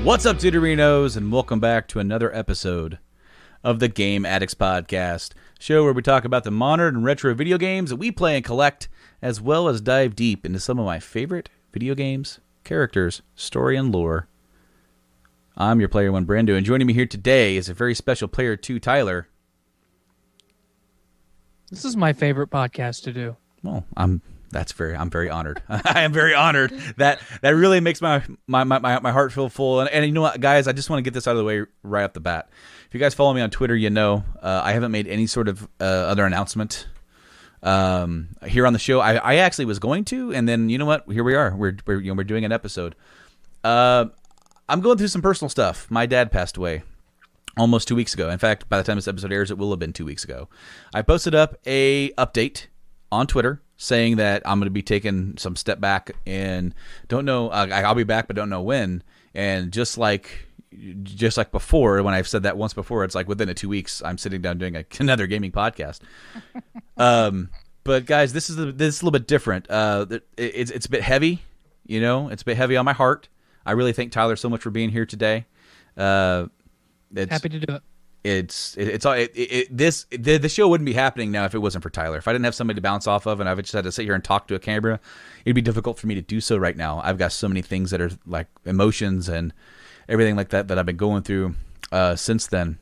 What's up, Deuterinos, and welcome back to another episode of the Game Addicts podcast, show where we talk about the modern and retro video games that we play and collect, as well as dive deep into some of my favorite video games, characters, story, and lore. I'm your Player 1, Brando, and joining me here today is a very special Player 2, Tyler. This is my favorite podcast to do. Well, I'm very honored. I am very honored. That really makes my heart feel full. And you know what, guys? I just want to get this out of the way right off the bat. If you guys follow me on Twitter, you know I haven't made any sort of other announcement here on the show. I actually was going to, and then you know what? Here we are. We're doing an episode. I'm going through some personal stuff. My dad passed away almost 2 weeks ago. In fact, by the time this episode airs, it will have been 2 weeks ago. I posted up a update on Twitter saying that I'm going to be taking some step back and don't know. I'll be back, but don't know when. And just like before, when I've said that once before, it's like within 2 weeks, I'm sitting down doing another gaming podcast. But guys, this is a little bit different. It's a bit heavy, you know. It's a bit heavy on my heart. I really thank Tyler so much for being here today. Happy to do it. The show wouldn't be happening now if it wasn't for Tyler. If I didn't have somebody to bounce off of and I just had to sit here and talk to a camera, it'd be difficult for me to do so right now. I've got so many things that are like emotions and everything like that I've been going through since then.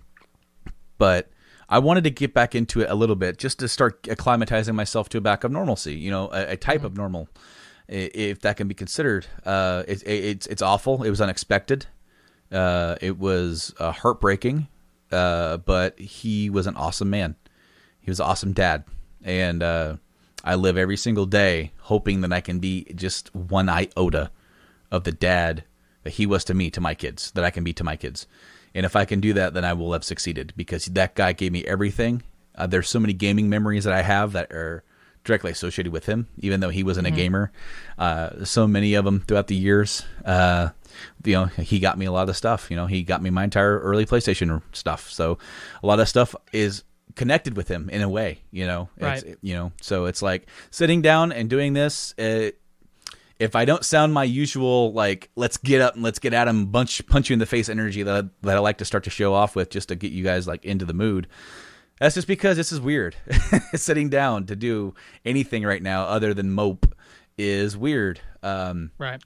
But I wanted to get back into it a little bit just to start acclimatizing myself to a back of normalcy, you know, a type of normal, if that can be considered. It's awful. It was unexpected. It was heartbreaking. But he was an awesome man. He was an awesome dad. And I live every single day hoping that I can be just one iota of the dad that he was to me, to my kids, that I can be to my kids. And if I can do that, then I will have succeeded, because that guy gave me everything. There's so many gaming memories that I have that are directly associated with him, even though he wasn't a gamer. So many of them throughout the years. You know, he got me a lot of stuff. You know, he got me my entire early PlayStation stuff. So a lot of stuff is connected with him in a way, you know. Right. So it's like sitting down and doing this. If I don't sound my usual, like, let's get up and let's get at him, punch you in the face energy that I like to start to show off with, just to get you guys like into the mood. That's just because this is weird. Sitting down to do anything right now other than mope is weird. Right.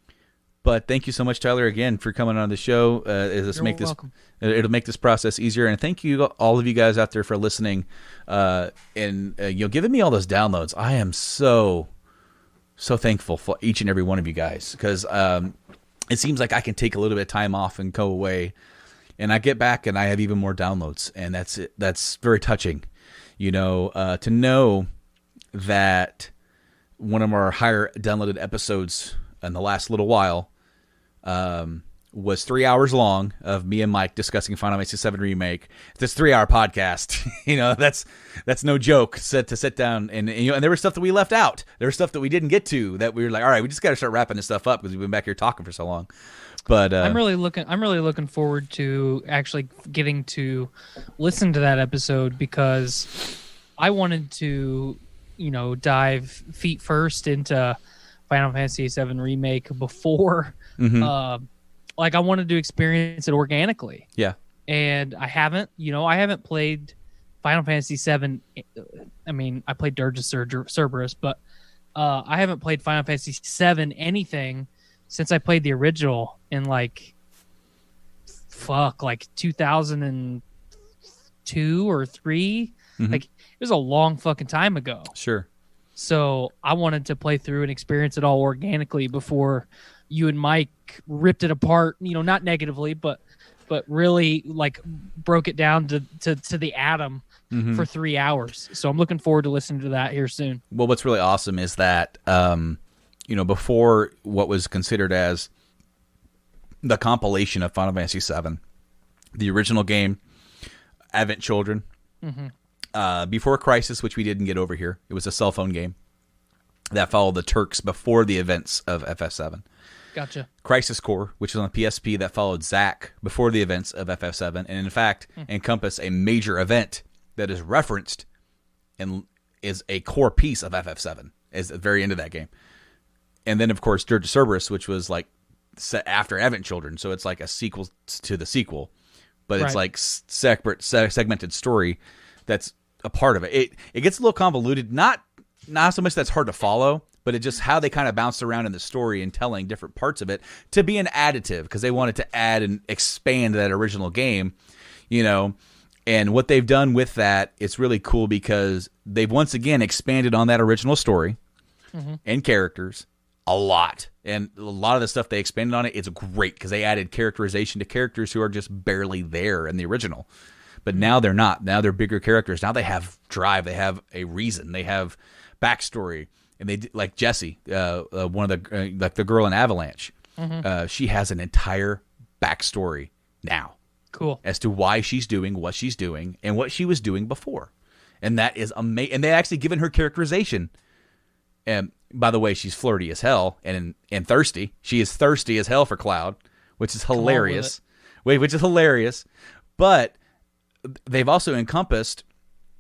But thank you so much, Tyler, again, for coming on the show. Welcome. It'll make this process easier. And thank you, all of you guys out there, for listening and giving me all those downloads. I am so thankful for each and every one of you guys, because it seems like I can take a little bit of time off and go away, and I get back and I have even more downloads, and that's it. That's very touching, you know, to know that one of our higher downloaded episodes in the last little while was 3 hours long of me and Mike discussing Final Fantasy VII Remake. This 3-hour podcast, you know, that's no joke. To sit down and there was stuff that we left out. There was stuff that we didn't get to that we were like, all right, we just got to start wrapping this stuff up because we've been back here talking for so long. But I'm really looking forward to actually getting to listen to that episode, because I wanted to, you know, dive feet first into Final Fantasy VII Remake before. Like, I wanted to experience it organically. Yeah. And I haven't played Final Fantasy VII. I mean, I played Dirge of Cerberus, but I haven't played Final Fantasy VII anything since I played the original in like 2002 or 3. Like, it was a long fucking time ago. Sure. So I wanted to play through and experience it all organically before you and Mike ripped it apart, you know, not negatively, but but really like broke it down to the atom for 3 hours. So I'm looking forward to listening to that here soon. Well, what's really awesome is that, before what was considered as the compilation of Final Fantasy VII, the original game, Advent Children, before Crisis, which we didn't get over here, it was a cell phone game that followed the Turks before the events of FF7. Gotcha. Crisis Core, which was on the PSP, that followed Zack before the events of FF7, and in fact encompassed a major event that is referenced and is a core piece of FF7, is at the very end of that game. And then, of course, Dirge of Cerberus, which was like set after Advent Children, so it's like a sequel to the sequel, but it's like separate, segmented story that's a part of it. It gets a little convoluted, not so much that's hard to follow, but it's just how they kind of bounced around in the story and telling different parts of it to be an additive, because they wanted to add and expand that original game, And what they've done with that, it's really cool because they've once again expanded on that original story and characters a lot. And a lot of the stuff they expanded on it's great because they added characterization to characters who are just barely there in the original. But now they're not. Now they're bigger characters. Now they have drive. They have a reason. They have backstory. And they like Jessie, one of the like the girl in Avalanche. She has an entire backstory now. Cool. As to why she's doing what she's doing and what she was doing before. And that is amazing. And they actually given her characterization. And by the way, she's flirty as hell and thirsty. She is thirsty as hell for Cloud, which is hilarious. Which is hilarious. But they've also encompassed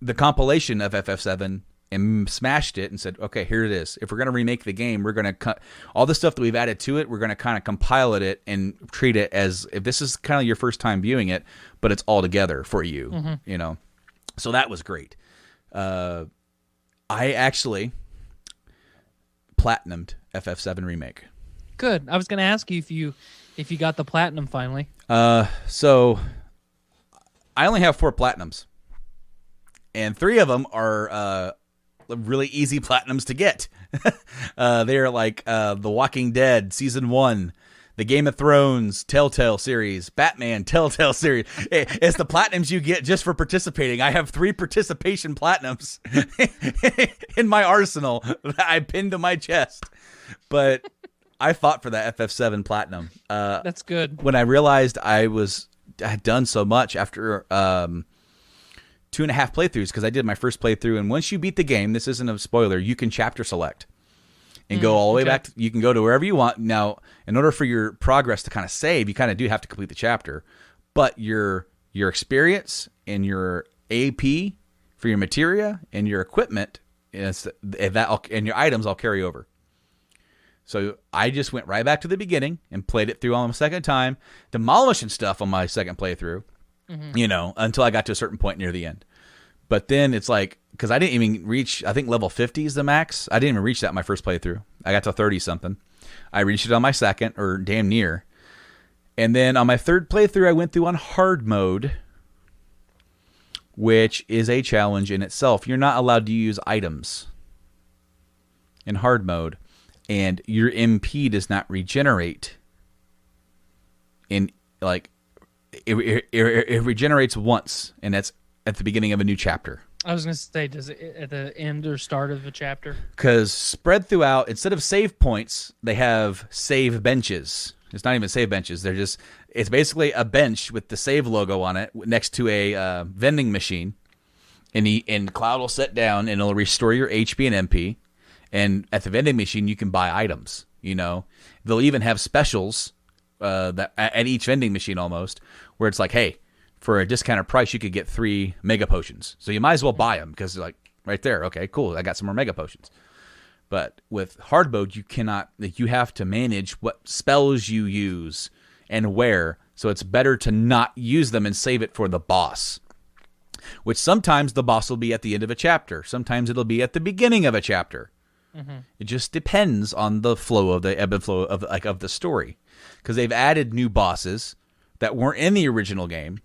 the compilation of FF7 and smashed it and said, okay, here it is. If we're going to remake the game, we're going to cut all the stuff that we've added to it. We're going to kind of compile it and treat it as if this is kind of your first time viewing it, but it's all together for you, So that was great. I actually platinumed FF7 Remake. Good. I was going to ask you if you got the platinum finally. So I only have 4 platinums, and 3 of them are really easy platinums to get. They're like The Walking Dead Season 1, the Game of Thrones Telltale series, Batman Telltale series. It's the platinums you get just for participating. I have 3 participation platinums in my arsenal that I pinned to my chest. But I fought for that FF7 platinum. That's good. When I realized I had done so much after 2.5 playthroughs, because I did my first playthrough, and once you beat the game, this isn't a spoiler, you can chapter select and go all the way back. You can go to wherever you want. Now, in order for your progress to kind of save, you kind of do have to complete the chapter, but your experience and your AP for your materia and your equipment and your items all carry over. So I just went right back to the beginning and played it through on the second time, demolishing stuff on my second playthrough. Until I got to a certain point near the end. But then it's like, because I didn't even reach, I think level 50 is the max. I didn't even reach that in my first playthrough. I got to 30 something. I reached it on my second, or damn near. And then on my third playthrough, I went through on hard mode, which is a challenge in itself. You're not allowed to use items in hard mode, and your MP does not regenerate in, like, it regenerates once, and that's at the beginning of a new chapter. I was going to say, does it at the end or start of a chapter? Because spread throughout, instead of save points, they have save benches. It's not even save benches. It's basically a bench with the save logo on it next to a vending machine. And Cloud will sit down, and it'll restore your HP and MP. And at the vending machine, you can buy items. They'll even have specials that at each vending machine almost, where it's like, hey, for a discounted price, you could get 3 mega potions. So you might as well buy them because like right there, okay, cool, I got some more mega potions. But with hard mode, you have to manage what spells you use and where. So it's better to not use them and save it for the boss. Which sometimes the boss will be at the end of a chapter. Sometimes it'll be at the beginning of a chapter. It just depends on the flow of the ebb and flow of the story. Because they've added new bosses that weren't in the original game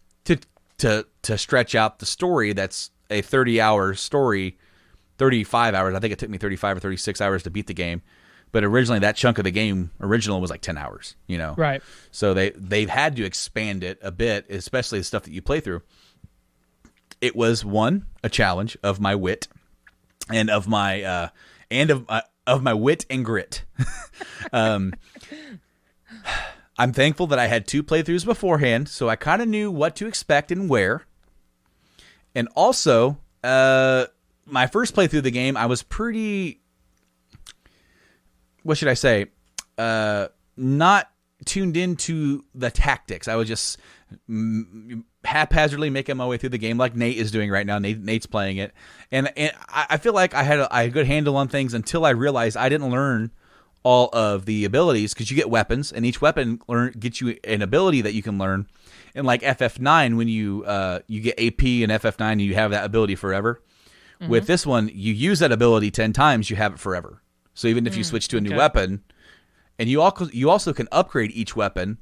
to stretch out the story. That's a 30-hour story, 35 hours. I think it took me 35 or 36 hours to beat the game. But originally, that chunk of the game original was like 10 hours, you know? Right. So they've had to expand it a bit, especially the stuff that you play through. It was a challenge of my wit and of my of my wit and grit. I'm thankful that I had 2 playthroughs beforehand, so I kind of knew what to expect and where. And also, my first playthrough of the game, I was pretty, what should I say, not tuned into the tactics. I was just haphazardly making my way through the game like Nate is doing right now. Nate's playing it. And I feel like I had a good handle on things until I realized I didn't learn all of the abilities, because you get weapons, and each weapon gets you an ability that you can learn. And like FF9, when you get AP and FF9, and you have that ability forever. Mm-hmm. With this one, you use that ability 10 times, you have it forever. So even if you switch to a new weapon, and you also can upgrade each weapon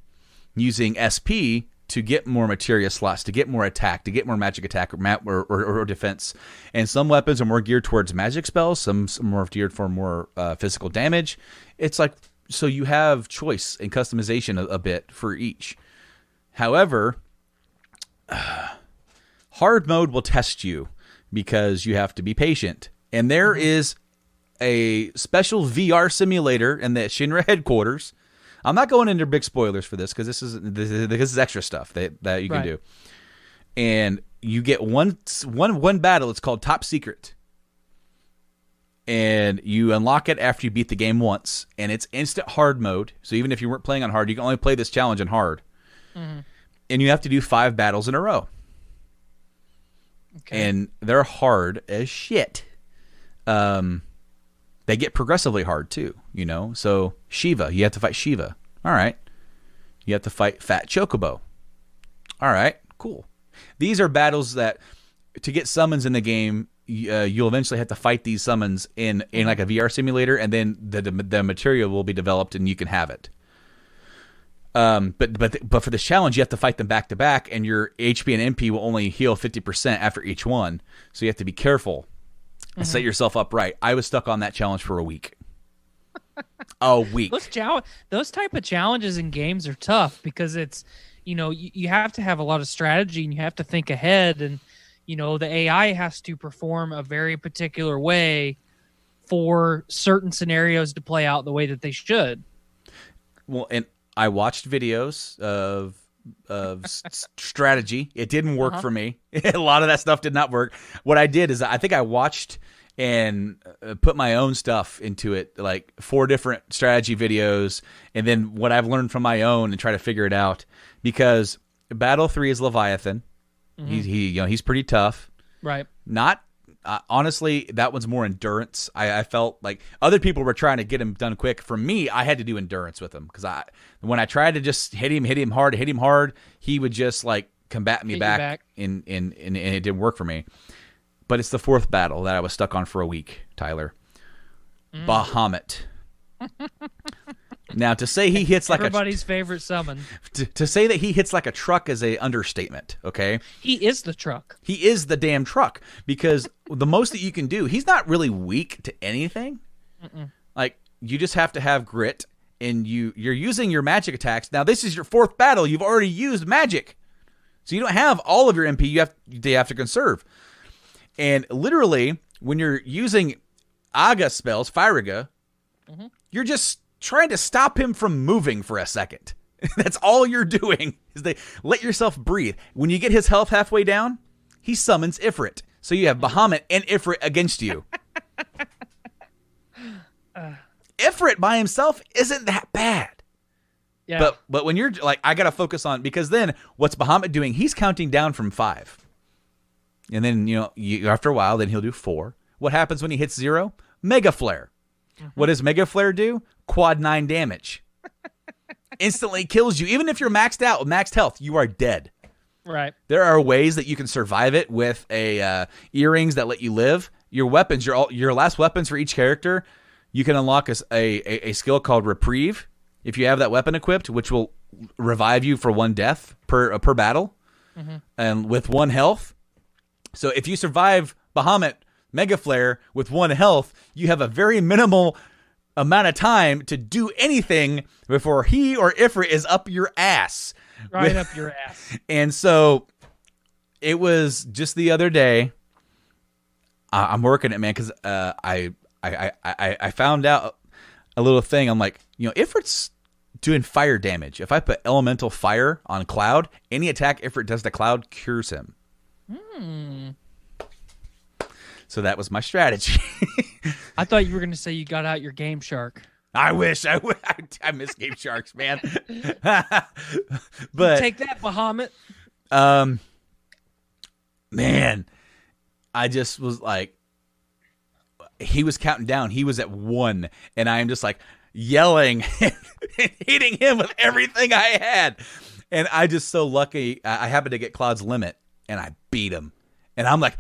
using SP to get more materia slots, to get more attack, to get more magic attack or defense. And some weapons are more geared towards magic spells, some more geared for more physical damage. It's like, so you have choice and customization a bit for each. However, hard mode will test you because you have to be patient. And there is a special VR simulator in the Shinra headquarters. I'm not going into big spoilers for this, because this is extra stuff that you can do. And you get one battle. It's called Top Secret. And you unlock it after you beat the game once. And it's instant hard mode. So even if you weren't playing on hard, you can only play this challenge in hard. Mm-hmm. And you have to do 5 battles in a row. Okay. And they're hard as shit. They get progressively hard too, you know? So Shiva, you have to fight Shiva. All right. You have to fight Fat Chocobo. All right, cool. These are battles that, to get summons in the game, you'll eventually have to fight these summons in like a VR simulator, and then the material will be developed and you can have it. But for this challenge, you have to fight them back to back, and your HP and MP will only heal 50% after each one. So you have to be careful and set yourself up right. I was stuck on that challenge for a week. A week. Those type of challenges in games are tough, because it's, you have to have a lot of strategy, and you have to think ahead, and the AI has to perform a very particular way for certain scenarios to play out the way that they should. Well, and I watched videos of strategy. It didn't work for me. A lot of that stuff did not work. What I did is, I think I watched and put my own stuff into it, like 4 different strategy videos, and then what I've learned from my own, and try to figure it out. Because Battle 3 is Leviathan. Mm-hmm. He's pretty tough. Right. Not honestly, that one's more endurance. I felt like other people were trying to get him done quick. For me, I had to do endurance with him, because when I tried to just hit him hard, he would just like combat me back. And it didn't work for me. But it's the 4th battle that I was stuck on for a week, Tyler. Bahamut. Now, to say he hits like everybody's favorite summon. To say that he hits like a truck is a understatement, okay? He is the truck. He is the damn truck, because the most that you can do, he's not really weak to anything. Mm-mm. Like, you just have to have grit, and you're using your magic attacks. Now, this is your 4th battle. You've already used magic. So you don't have all of your MP you have to conserve. And literally, when you're using Aga spells, Firaga, you're just trying to stop him from moving for a second. That's all you're doing, is they let yourself breathe. When you get his health halfway down, he summons Ifrit. So you have Bahamut and Ifrit against you. Ifrit by himself isn't that bad. Yeah. But when you're like, I got to focus on, because then what's Bahamut doing? He's counting down from 5. And then, after a while, then he'll do 4. What happens when he hits 0? Mega Flare. What does Mega Flare do? Quad 9 damage. Instantly kills you. Even if you're maxed out with maxed health, you are dead. Right. There are ways that you can survive it with earrings that let you live. Your weapons, your last weapons for each character, you can unlock a skill called Reprieve if you have that weapon equipped, which will revive you for 1 death per battle, and with 1 health. So if you survive Bahamut Mega Flare with 1 health, you have a very minimal amount of time to do anything before he or Ifrit is up your ass. Right up your ass. And so it was just the other day. I'm working it, man, because I found out a little thing. I'm like, Ifrit's doing fire damage. If I put elemental fire on Cloud, any attack Ifrit does to Cloud cures him. So that was my strategy. I thought you were going to say you got out your Game Shark. I wish I would. I miss Game Sharks, man. But take that, Bahamut. Man, I just was like, he was counting down. He was at 1, and I am just like yelling and hitting him with everything I had. And I just so lucky. I happened to get Cloud's limit, and I beat him. And I'm like,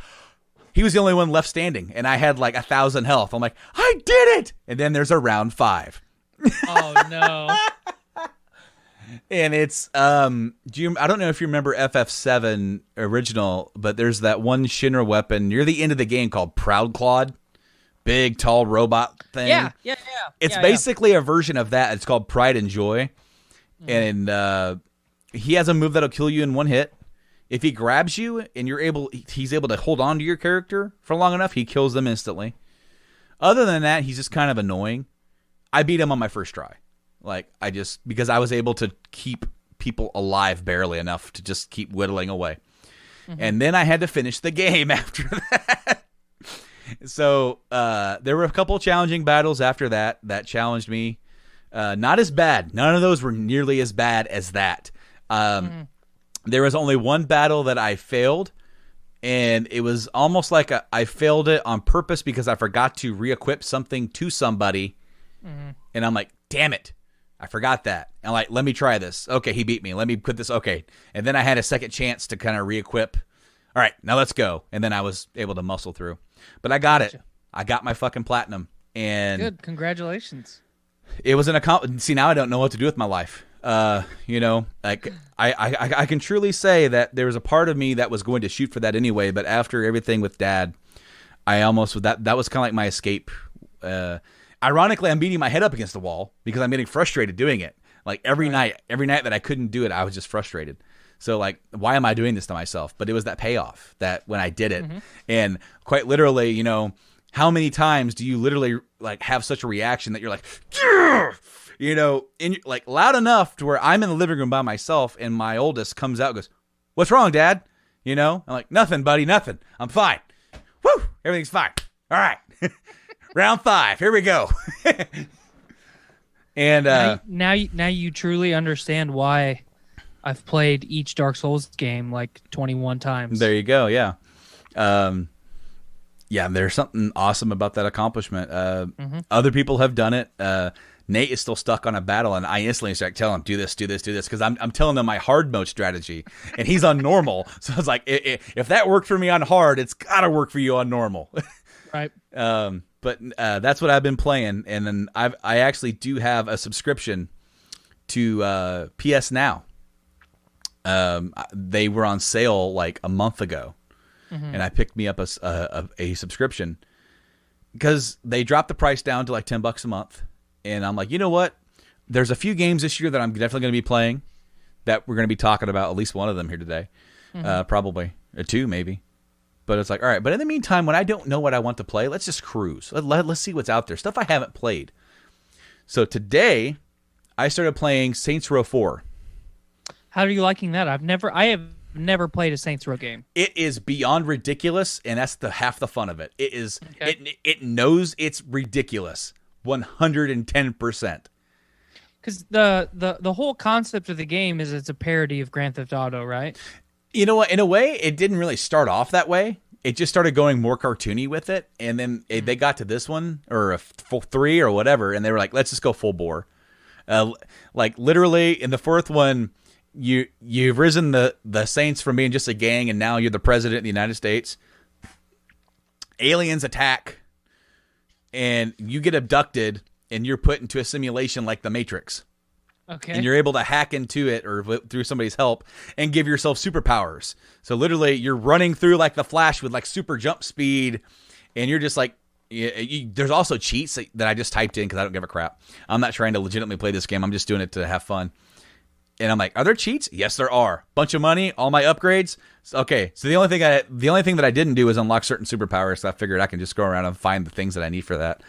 he was the only one left standing, and I had like 1,000 health. I'm like, I did it! And then there's a round 5. Oh no! And it's I don't know if you remember FF7 original, but there's that one Shinra weapon near the end of the game called Proud Claude, big tall robot thing. Yeah. It's basically a version of that. It's called Pride and Joy, and he has a move that'll kill you in 1 hit. If he grabs you and he's able to hold on to your character for long enough, he kills them instantly. Other than that, he's just kind of annoying. I beat him on my first try. Because I was able to keep people alive barely enough to just keep whittling away. And then I had to finish the game after that. So there were a couple challenging battles after that challenged me. Not as bad. None of those were nearly as bad as that. There was only one battle that I failed, and it was almost like I failed it on purpose because I forgot to re-equip something to somebody, and I'm like, damn it, I forgot that. And I'm like, let me try this. Okay, he beat me. Let me put this, okay. And then I had a second chance to kind of re-equip. All right, now let's go. And then I was able to muscle through. But I got it. I got my fucking platinum. And good, congratulations. It was an account. See, now I don't know what to do with my life. Like I can truly say that there was a part of me that was going to shoot for that anyway, but after everything with Dad, I almost that was kind of like my escape. Ironically, I'm beating my head up against the wall because I'm getting frustrated doing it. Like every night that I couldn't do it, I was just frustrated. So like, why am I doing this to myself? But it was that payoff that when I did it, and quite literally, how many times do you literally like have such a reaction that you're like, like loud enough to where I'm in the living room by myself and my oldest comes out and goes, "What's wrong, Dad?" I'm like, "Nothing, buddy, nothing. I'm fine. Woo, everything's fine. All right." Round 5. Here we go. And now you truly understand why I've played each Dark Souls game like 21 times. There you go. Yeah. Yeah, there's something awesome about that accomplishment. Other people have done it. Nate is still stuck on a battle, and I instantly start telling him, do this, because I'm telling him my hard mode strategy, and he's on normal. So I was like, if that worked for me on hard, it's got to work for you on normal. Right. But that's what I've been playing, and then I actually do have a subscription to PS Now. They were on sale like a month ago, and I picked me up a subscription because they dropped the price down to like $10 a month. And I'm like, you know what? There's a few games this year that I'm definitely going to be playing that we're going to be talking about, at least one of them here today, probably, or 2 maybe. But it's like, all right. But in the meantime, when I don't know what I want to play, let's just cruise. Let's see what's out there. Stuff I haven't played. So today, I started playing Saints Row 4. How are you liking that? I have never played a Saints Row game. It is beyond ridiculous, and that's half the fun of it. It is. Okay. It knows it's ridiculous. 110%. Because the whole concept of the game is it's a parody of Grand Theft Auto, right? You know what? In a way, it didn't really start off that way. It just started going more cartoony with it, and then they got to this one or a 3 or whatever, and they were like, "Let's just go full bore." Like literally in the 4th one, you've risen the Saints from being just a gang, and now you're the president of the United States. Aliens attack. And you get abducted, and you're put into a simulation like the Matrix. Okay. And you're able to hack into it or through somebody's help and give yourself superpowers. So literally, you're running through like the Flash with like super jump speed, and you're just like there's also cheats that I just typed in because I don't give a crap. I'm not trying to legitimately play this game. I'm just doing it to have fun. And I'm like, are there cheats? Yes, there are. Bunch of money, all my upgrades. Okay, so the only thing that I didn't do is unlock certain superpowers. So I figured I can just go around and find the things that I need for that.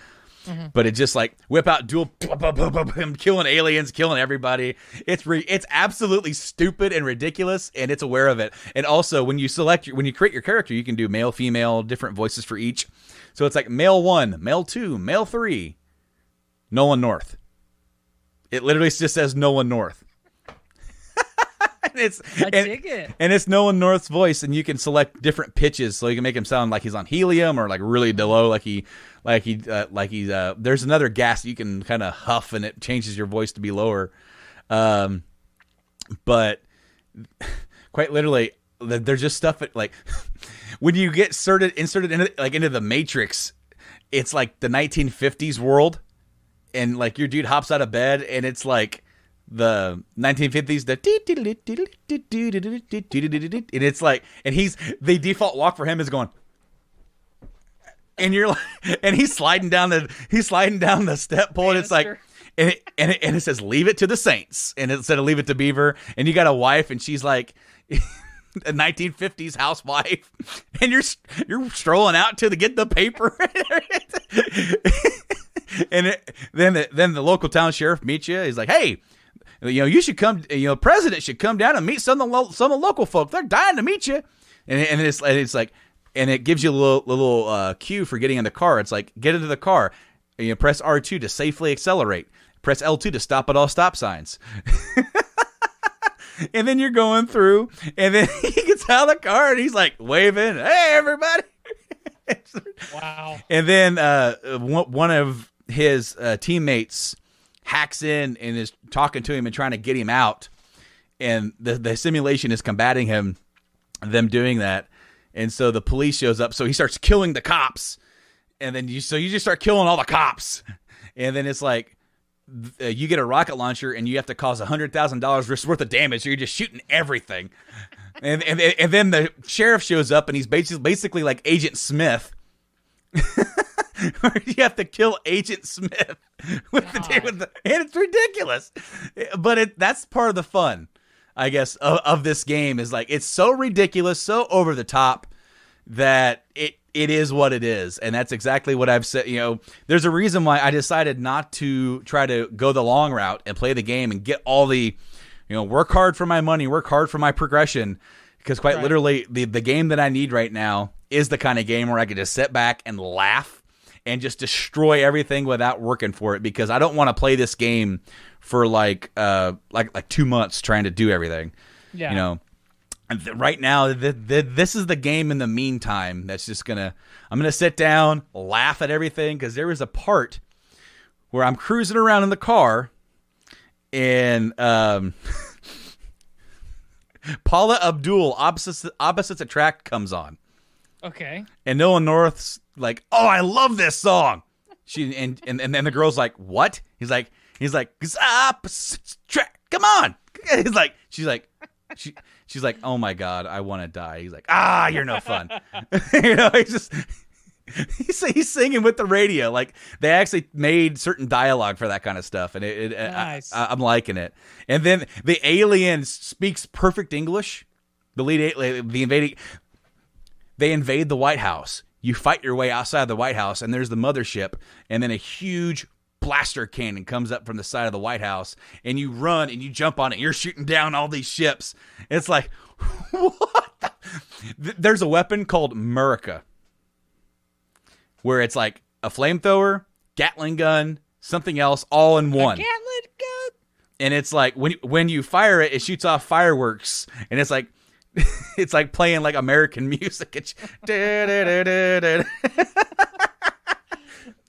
Mm-hmm. But it just like whip out dual, killing aliens, killing everybody. It's absolutely stupid and ridiculous, and it's aware of it. And also, when you create your character, you can do male, female, different voices for each. So it's like male 1, male 2, male 3, Nolan North. It literally just says Nolan North. I dig it. And it's Nolan North's voice, and you can select different pitches, so you can make him sound like he's on helium or like really low, there's another gas you can kind of huff, and it changes your voice to be lower. But quite literally, there's just stuff that, like when you get inserted into the Matrix, it's like the 1950s world, and like your dude hops out of bed, and it's like the 1950s, and it's like, and the default walk for him is going, and you're like, and he's sliding down the step pole, and it's like, and it says leave it to the saints, and instead of leave it to Beaver, and you got a wife, and she's like a 1950s housewife, and you're strolling out to get the paper. And then the local town sheriff meets you. He's like, hey, you should come. President should come down and meet some of the local folk. They're dying to meet you. And it's like, and it gives you a little cue for getting in the car. It's like, get into the car. Press R2 to safely accelerate. Press L2 to stop at all stop signs. And then you're going through, and then he gets out of the car, and he's like waving, hey, everybody. Wow. And then one of his teammates hacks in and is talking to him and trying to get him out, and the simulation is combating them doing that, and so the police shows up, so he starts killing the cops, and then you just start killing all the cops, and then it's like you get a rocket launcher and you have to cause $100,000 worth of damage, so you're just shooting everything. And then the sheriff shows up, and he's basically like Agent Smith. You have to kill Agent Smith and it's ridiculous. But that's part of the fun, I guess, of this game, is like it's so ridiculous, so over the top that it is what it is. And that's exactly what I've said. There's a reason why I decided not to try to go the long route and play the game and get all the work hard for my money, work hard for my progression, because quite literally the game that I need right now is the kind of game where I can just sit back and laugh and just destroy everything without working for it, because I don't want to play this game for like 2 months trying to do everything. Yeah. Right now, this is the game in the meantime that's just I'm going to sit down, laugh at everything, because there is a part where I'm cruising around in the car, and Paula Abdul, Opposites Attract, comes on. Okay. And Nolan North's like, oh, I love this song. And the girl's like, what? He's like, Opposites Attract, come on. She's like, oh my God, I want to die. He's like, you're no fun. He's singing with the radio. Like, they actually made certain dialogue for that kind of stuff, and nice. I'm liking it. And then the alien speaks perfect English. They invade the White House. You fight your way outside the White House, and there's the mothership, and then a huge blaster cannon comes up from the side of the White House, and you run and you jump on it. And you're shooting down all these ships. It's like, what? There's a weapon called Murica, where it's like a flamethrower, Gatling gun, something else, all in one. A Gatling gun. And it's like when you fire it, it shoots off fireworks, and it's like playing like American music.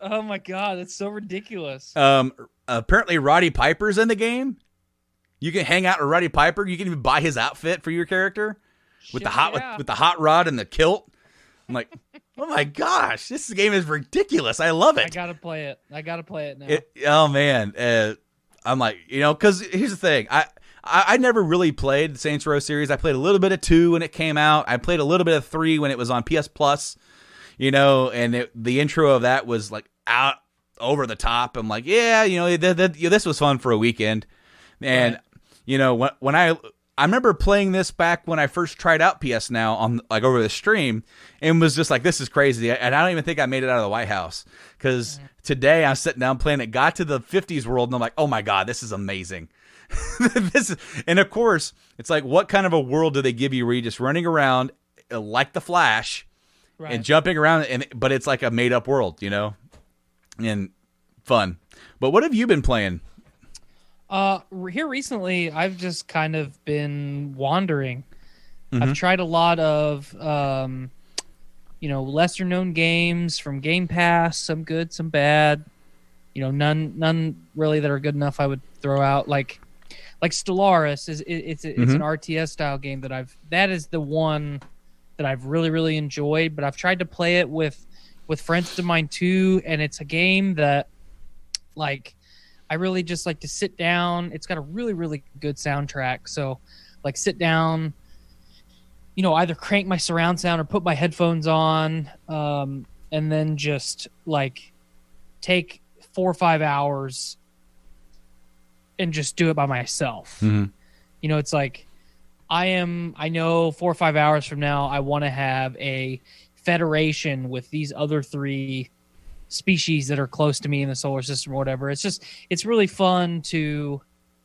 Oh my God, that's so ridiculous. Apparently Roddy Piper's in the game. You can hang out with Roddy Piper. You can even buy his outfit for your character with the hot rod and the kilt. I'm like, oh my gosh, this game is ridiculous. I love it. I gotta play it now. Oh man, I'm like, because here's the thing. I never really played the Saints Row series. I played a little bit of 2 when it came out. I played a little bit of 3 when it was on PS Plus. and the intro of that was like out over the top. I'm like, yeah, this was fun for a weekend. And, when I remember playing this back when I first tried out PS Now on like over the stream and was just like, this is crazy. And I don't even think I made it out of the White House because today I'm sitting down playing it, got to the 50s world and I'm like, oh my God, this is amazing. And of course, it's like, what kind of a world do they give you where you're just running around like the Flash and jumping around, but it's like a made up world, and fun. But what have you been playing? Here recently, I've just kind of been wandering. I've tried a lot of, lesser known games from Game Pass, some good, some bad, none really that are good enough I would throw out. Like Stellaris it's an RTS style game that is the one that I've really, really enjoyed, but I've tried to play it with friends of mine too. And it's a game that like, I really just like to sit down. It's got a really, really good soundtrack. So like sit down, either crank my surround sound or put my headphones on, and then just like take 4 or 5 hours and just do it by myself. It's like, I know 4 or 5 hours from now, I want to have a federation with these other 3 species that are close to me in the solar system or whatever. It's really fun to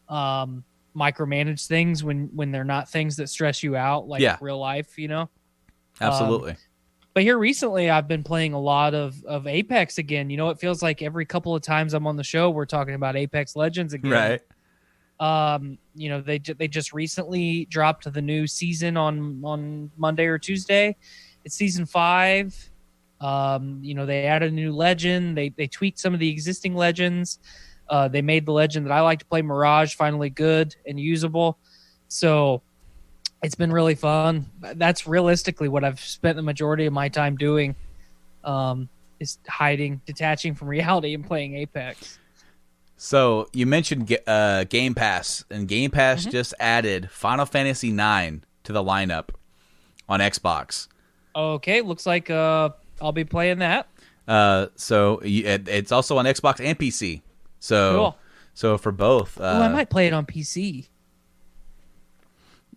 micromanage things when they're not things that stress you out, like real life, Absolutely. But here recently, I've been playing a lot of Apex again. It feels like every couple of times I'm on the show, we're talking about Apex Legends again. Right. They just recently dropped the new season on Monday or Tuesday. It's season 5. They added a new legend. They tweaked some of the existing legends. They made the legend that I like to play, Mirage, finally good and usable. So it's been really fun. That's realistically what I've spent the majority of my time doing, is detaching from reality and playing Apex. So you mentioned Game Pass, and Game Pass just added Final Fantasy IX to the lineup on Xbox. Okay, looks like I'll be playing that. So it's also on Xbox and PC. So cool. So for both, I might play it on PC.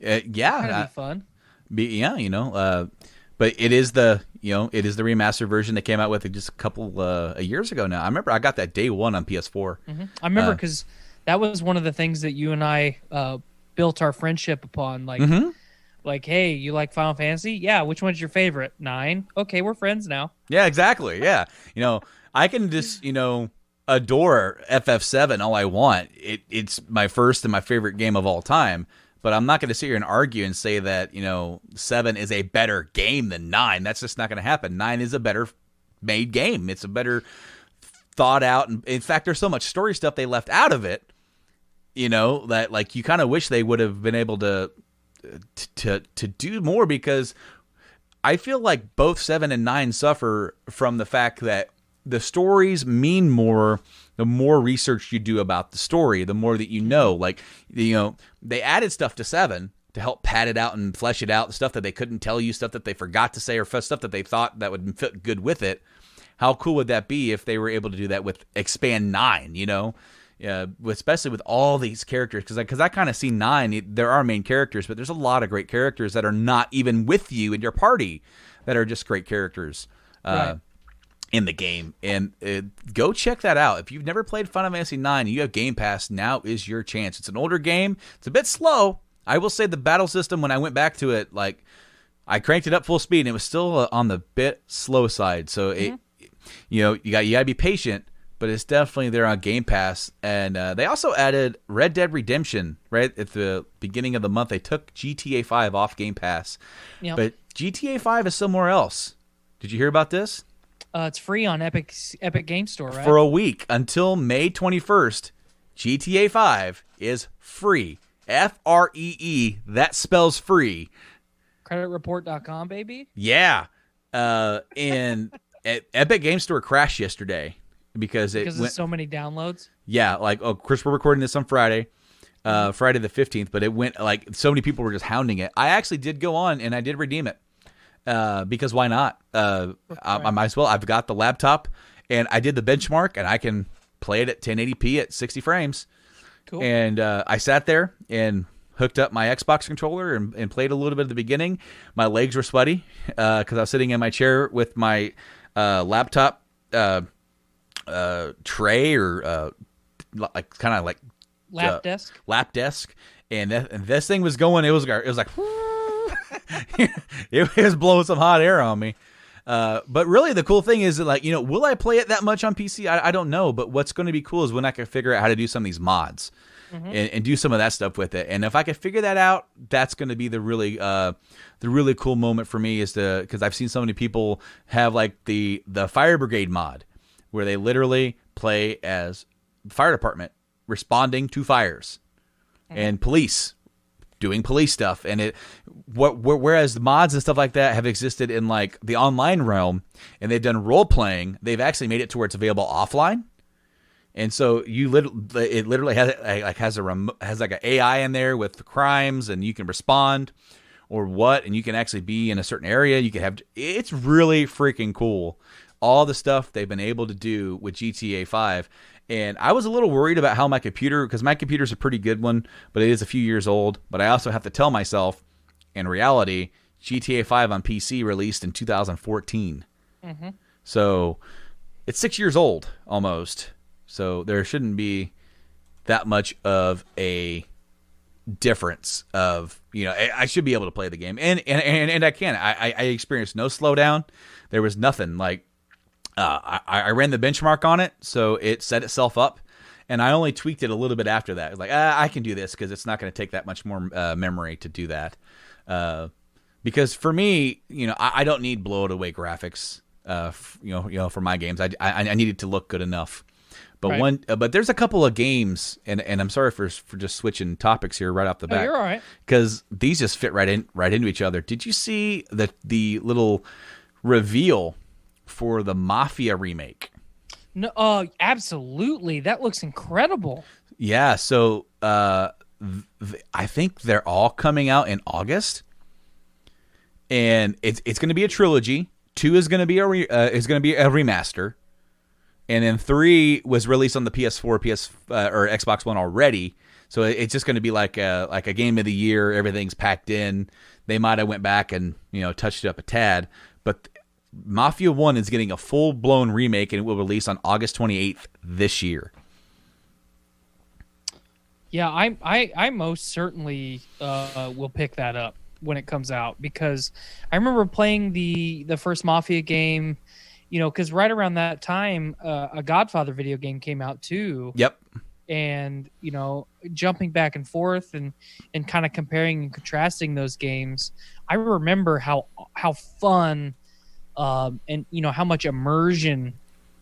Yeah, that'd be fun. But it is the remastered version they came out with just a couple of years ago now. I remember I got that day one on PS4. I remember because that was one of the things that you and I built our friendship upon. Like, hey, you like Final Fantasy? Yeah. Which one's your favorite? 9. Okay, we're friends now. Yeah, exactly. Yeah. I can just, adore FF7 all I want. It's my first and my favorite game of all time. But I'm not going to sit here and argue and say that, 7 is a better game than 9. That's just not going to happen. 9 is a better made game. It's a better thought out. And in fact, there's so much story stuff they left out of it, that like you kind of wish they would have been able to do more, because I feel like both 7 and 9 suffer from the fact that the stories mean more the more research you do about the story, the more that you know. Like, they added stuff to 7 to help pad it out and flesh it out, stuff that they couldn't tell you, stuff that they forgot to say, or stuff that they thought that would fit good with it. How cool would that be if they were able to do that with Expand 9, especially with all these characters? Because I kind of see 9, there are main characters, but there's a lot of great characters that are not even with you in your party that are just great characters. Right. In the game. And go check that out. If you've never played Final Fantasy IX and you have Game Pass, now is your chance. It's an older game. It's a bit slow. I will say the battle system, when I went back to it, like, I cranked it up full speed and it was still on the bit slow side. So you got to be patient, but it's definitely there on Game Pass. And they also added Red Dead Redemption right at the beginning of the month. They took GTA 5 off Game Pass. Yep. But GTA 5 is somewhere else. Did you hear about this? It's free on Epic Game Store, right? For a week until May 21st, GTA 5 is free. Free. That spells free. CreditReport.com, baby. Yeah. And Epic Game Store crashed yesterday because of so many downloads. Yeah, like Chris, we're recording this on Friday, Friday the 15th, but it went like so many people were just hounding it. I actually did go on and I did redeem it. because why not? I might as well. I've got the laptop, and I did the benchmark, and I can play it at 1080p at 60 frames. Cool. And I sat there and hooked up my Xbox controller and played a little bit at the beginning. My legs were sweaty because I was sitting in my chair with my laptop tray or like kind of like lap desk, and this thing was going. It was like it was blowing some hot air on me. But really, the cool thing is that, like, will I play it that much on PC? I don't know. But what's going to be cool is when I can figure out how to do some of these mods and do some of that stuff with it. And if I can figure that out, that's going to be the really cool moment for me, is because I've seen so many people have like the fire brigade mod, where they literally play as the fire department responding to fires and police doing police stuff. And whereas the mods and stuff like that have existed in like the online realm and they've done role playing, they've actually made it to where it's available offline. And so it literally has like an AI in there with the crimes, and you can respond or what, and you can actually be in a certain area. It's really freaking cool, all the stuff they've been able to do with GTA 5. And I was a little worried about how my computer, because my computer's a pretty good one, but it is a few years old. But I also have to tell myself, in reality, GTA 5 on PC released in 2014. So it's 6 years old almost. So there shouldn't be that much of a difference of, I should be able to play the game. And I can. I experienced no slowdown. There was nothing like, I ran the benchmark on it, so it set itself up, and I only tweaked it a little bit after that. It's like, I can do this because it's not going to take that much more memory to do that. Because for me, I don't need blow-it-away graphics. For my games, I need it to look good enough. But right. But there's a couple of games, and I'm sorry for just switching topics here right off the bat. You're all right, because these just fit right into each other. Did you see the little reveal for the Mafia remake? No, absolutely. That looks incredible. Yeah, so I think they're all coming out in August, and it's going to be a trilogy. 2 is going to be a remaster, and then 3 was released on the PS4, or Xbox One already. So it's just going to be like a game of the year. Everything's packed in. They might have went back and touched it up a tad, but Mafia 1 is getting a full-blown remake, and it will release on August 28th this year. Yeah, I most certainly will pick that up when it comes out, because I remember playing the first Mafia game, because right around that time, a Godfather video game came out too. Yep. And, jumping back and forth and kind of comparing and contrasting those games, I remember how fun and how much immersion,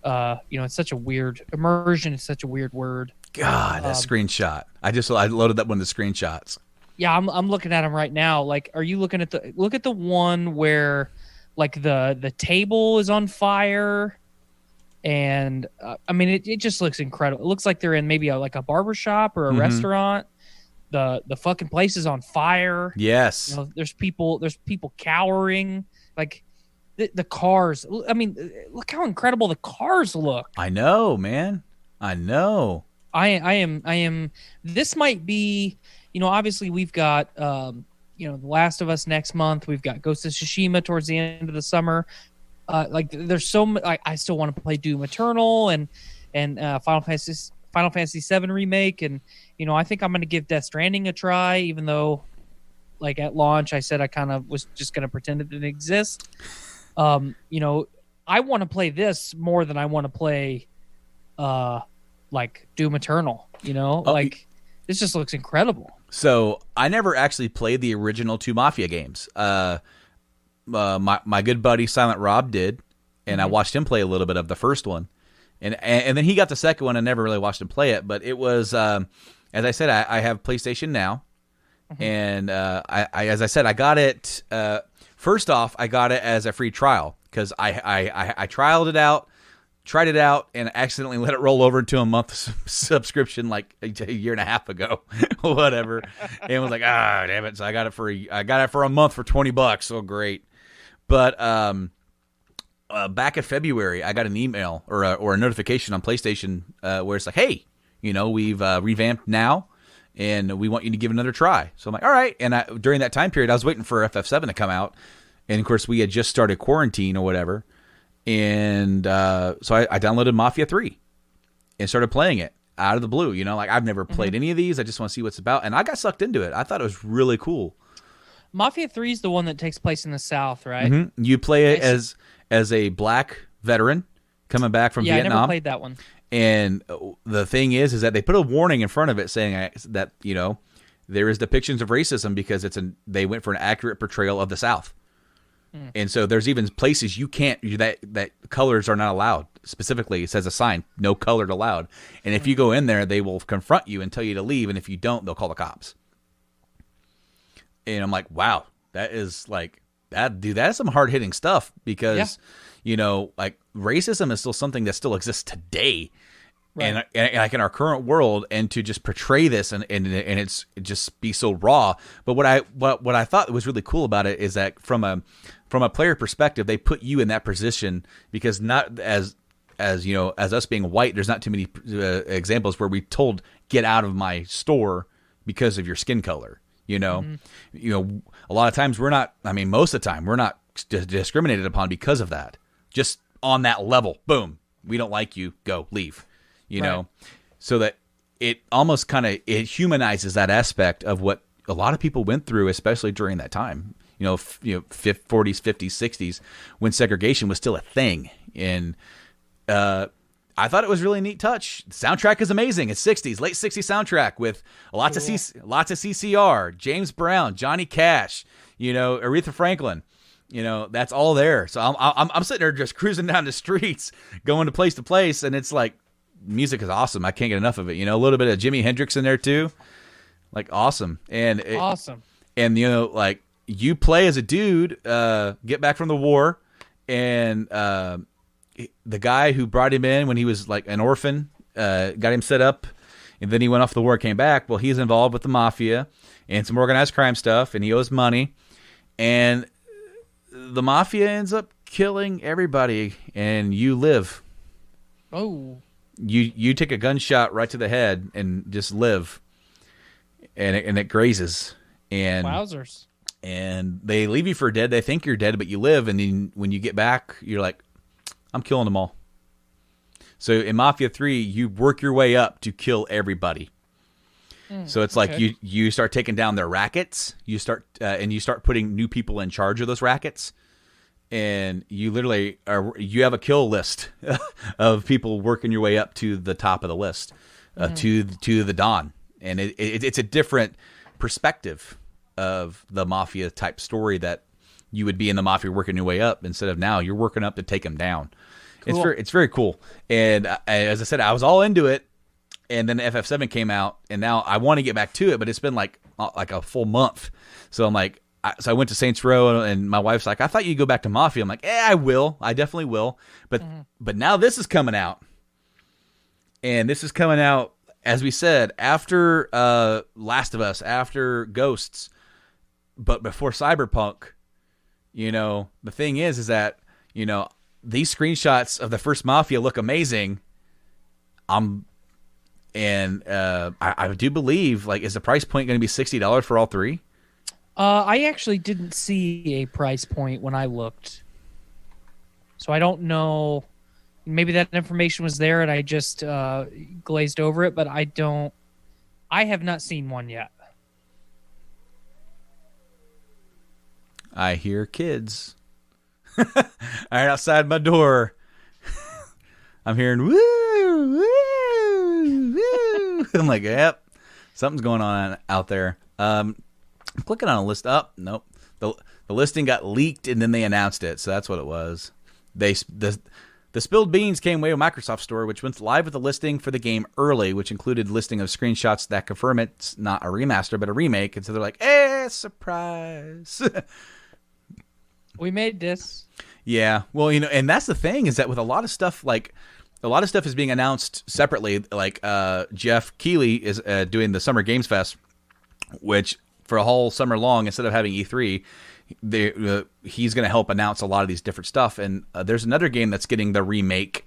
it's such a weird immersion is such a weird word. God, that screenshot. I loaded up one of the screenshots. Yeah, I'm looking at them right now. Like, are you looking at the one where like the table is on fire? And it just looks incredible. It looks like they're in maybe a barbershop or a restaurant. The fucking place is on fire. Yes. There's people cowering. Like, the cars. Look how incredible the cars look. I know, man. I know. I am. This might be. Obviously we've got. The Last of Us next month. We've got Ghost of Tsushima towards the end of the summer. There's so much. I still want to play Doom Eternal and Final Fantasy 7 remake, and I think I'm going to give Death Stranding a try, even though, like, at launch I said I kind of was just going to pretend it didn't exist. I want to play this more than I want to play, like Doom Eternal. This just looks incredible. So I never actually played the original 2 Mafia games. My good buddy Silent Rob did, and I watched him play a little bit of the first one, and then he got the second one. I never really watched him play it, but it was, as I said, I have PlayStation Now, and as I said, I got it. First off, I got it as a free trial because I tried it out, and accidentally let it roll over into a month subscription like a year and a half ago, whatever, and was like, damn it! So I got it for a month for $20. So great. But back in February, I got an email or a notification on PlayStation where it's like, hey, we've revamped now, and we want you to give it another try. So I'm like, all right. And during that time period, I was waiting for FF7 to come out. And, of course, we had just started quarantine or whatever. And so I downloaded Mafia 3 and started playing it out of the blue. I've never played any of these. I just want to see what it's about. And I got sucked into it. I thought it was really cool. Mafia 3 is the one that takes place in the South, right? Mm-hmm. You play it as a black veteran coming back from Vietnam. I never played that one. And the thing is that they put a warning in front of it saying that, there is depictions of racism because they went for an accurate portrayal of the South. And so there's even places you can't, that colors are not allowed. Specifically, it says a sign, no colored allowed. And if you go in there, they will confront you and tell you to leave. And if you don't, they'll call the cops. And I'm like, wow, that is like, that is some hard hitting stuff because, racism is still something that still exists today. Right. And like in our current world, and to just portray this and it's just be so raw. But what I thought was really cool about it is that from a player perspective, they put you in that position because not as us being white, there's not too many examples where we told get out of my store because of your skin color. A lot of times most of the time we're not discriminated upon because of that. Just on that level, boom, we don't like you, go leave. So that it almost it humanizes that aspect of what a lot of people went through, especially during that time, 40s, 50s, 60s, when segregation was still a thing. And I thought it was really neat touch. The soundtrack is amazing. It's late 60s soundtrack with lots of CCR, James Brown, Johnny Cash, Aretha Franklin. That's all there. So I'm sitting there just cruising down the streets, going to place, and it's like, music is awesome. I can't get enough of it. A little bit of Jimi Hendrix in there too. Like awesome. Awesome. And you play as a dude, get back from the war, and the guy who brought him in when he was like an orphan, got him set up, and then he went off the war, came back. Well, he's involved with the mafia and some organized crime stuff, and he owes money, and the mafia ends up killing everybody, and you live. Oh. You take a gunshot right to the head and just live, and it grazes. And wowzers! And they leave you for dead. They think you're dead, but you live. And then when you get back, you're like, I'm killing them all. So in Mafia 3, you work your way up to kill everybody. So it's like you start taking down their rackets. You start putting new people in charge of those rackets. And you literally you have a kill list of people working your way up to the top of the list, to the Dawn. And it's a different perspective of the Mafia type story that you would be in the Mafia working your way up, instead of now you're working up to take them down. Cool. It's very cool. And as I said, I was all into it. And then FF7 came out, and now I want to get back to it, but it's been like a full month. So I'm like, so I went to Saints Row, and my wife's like, I thought you'd go back to Mafia. I'm like, I will. I definitely will. But now this is coming out. And this is coming out, as we said, after Last of Us, after Ghosts, but before Cyberpunk. The thing is that, these screenshots of the first Mafia look amazing. I do believe, is the price point going to be $60 for all three? I actually didn't see a price point when I looked, so I don't know. Maybe that information was there and I just glazed over it, but I have not seen one yet. I hear kids right outside my door. I'm hearing woo, woo, woo. I'm like, yep, something's going on out there. I'm clicking on a list up. Nope. The listing got leaked and then they announced it. So that's what it was. The spilled beans came away with Microsoft Store, which went live with the listing for the game early, which included listing of screenshots that confirm it's not a remaster, but a remake. And so they're like, surprise. We made this. Yeah. Well, and that's the thing, is that with a lot of stuff, a lot of stuff is being announced separately. Like Jeff Keighley is doing the Summer Games Fest, which for a whole summer long, instead of having E3, he's going to help announce a lot of these different stuff. And there's another game that's getting the remake,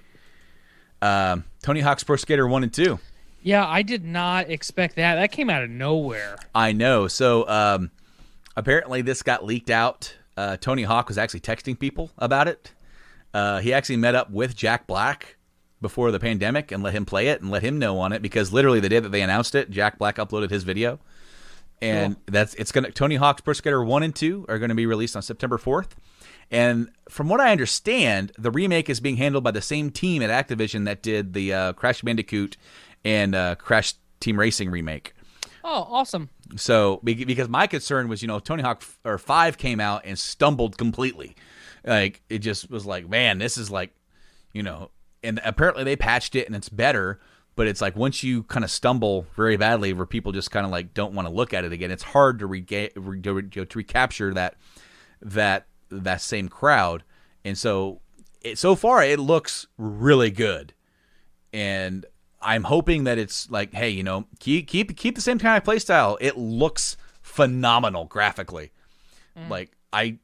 Tony Hawk's Pro Skater 1 and 2. Yeah, I did not expect that. That came out of nowhere. I know. So apparently this got leaked out. Tony Hawk was actually texting people about it. He actually met up with Jack Black before the pandemic and let him play it and let him know on it, because literally the day that they announced it, Jack Black uploaded his video. And Tony Hawk's Pro Skater 1 and 2 are going to be released on September 4th. And from what I understand, the remake is being handled by the same team at Activision that did the Crash Bandicoot and Crash Team Racing remake. Oh, awesome. So, because my concern was, Tony Hawk 5 came out and stumbled completely. Like, it just was like, man, this is like, and apparently they patched it and it's better. But it's like once you kind of stumble very badly where people just kind of like don't want to look at it again, it's hard to recapture that same crowd. And so so far it looks really good. And I'm hoping that it's like, hey, keep the same kind of play style. It looks phenomenal graphically. Like I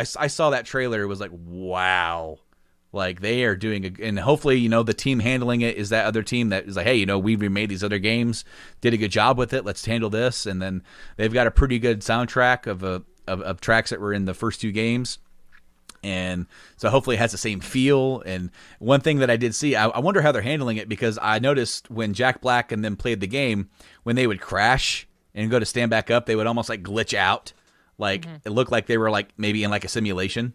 saw that trailer. It was like, wow. Like they are doing and hopefully, the team handling it is that other team that is like, hey, we remade these other games, did a good job with it. Let's handle this. And then they've got a pretty good soundtrack of tracks that were in the first two games. And so hopefully it has the same feel. And one thing that I did see, I wonder how they're handling it, because I noticed when Jack Black and them played the game, when they would crash and go to stand back up, they would almost like glitch out. Like it looked like they were like maybe in like a simulation.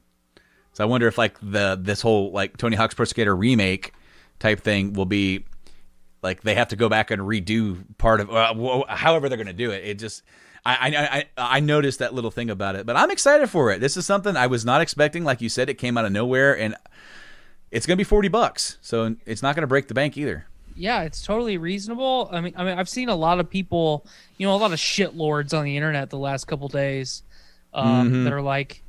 So I wonder if like this whole like Tony Hawk's Pro Skater remake type thing will be like they have to go back and redo part of however they're going to do it. It just I noticed that little thing about it, but I'm excited for it. This is something I was not expecting. Like you said, it came out of nowhere, and it's going to be $40, so it's not going to break the bank either. Yeah, it's totally reasonable. I mean, I've seen a lot of people, a lot of shitlords on the internet the last couple days that are like,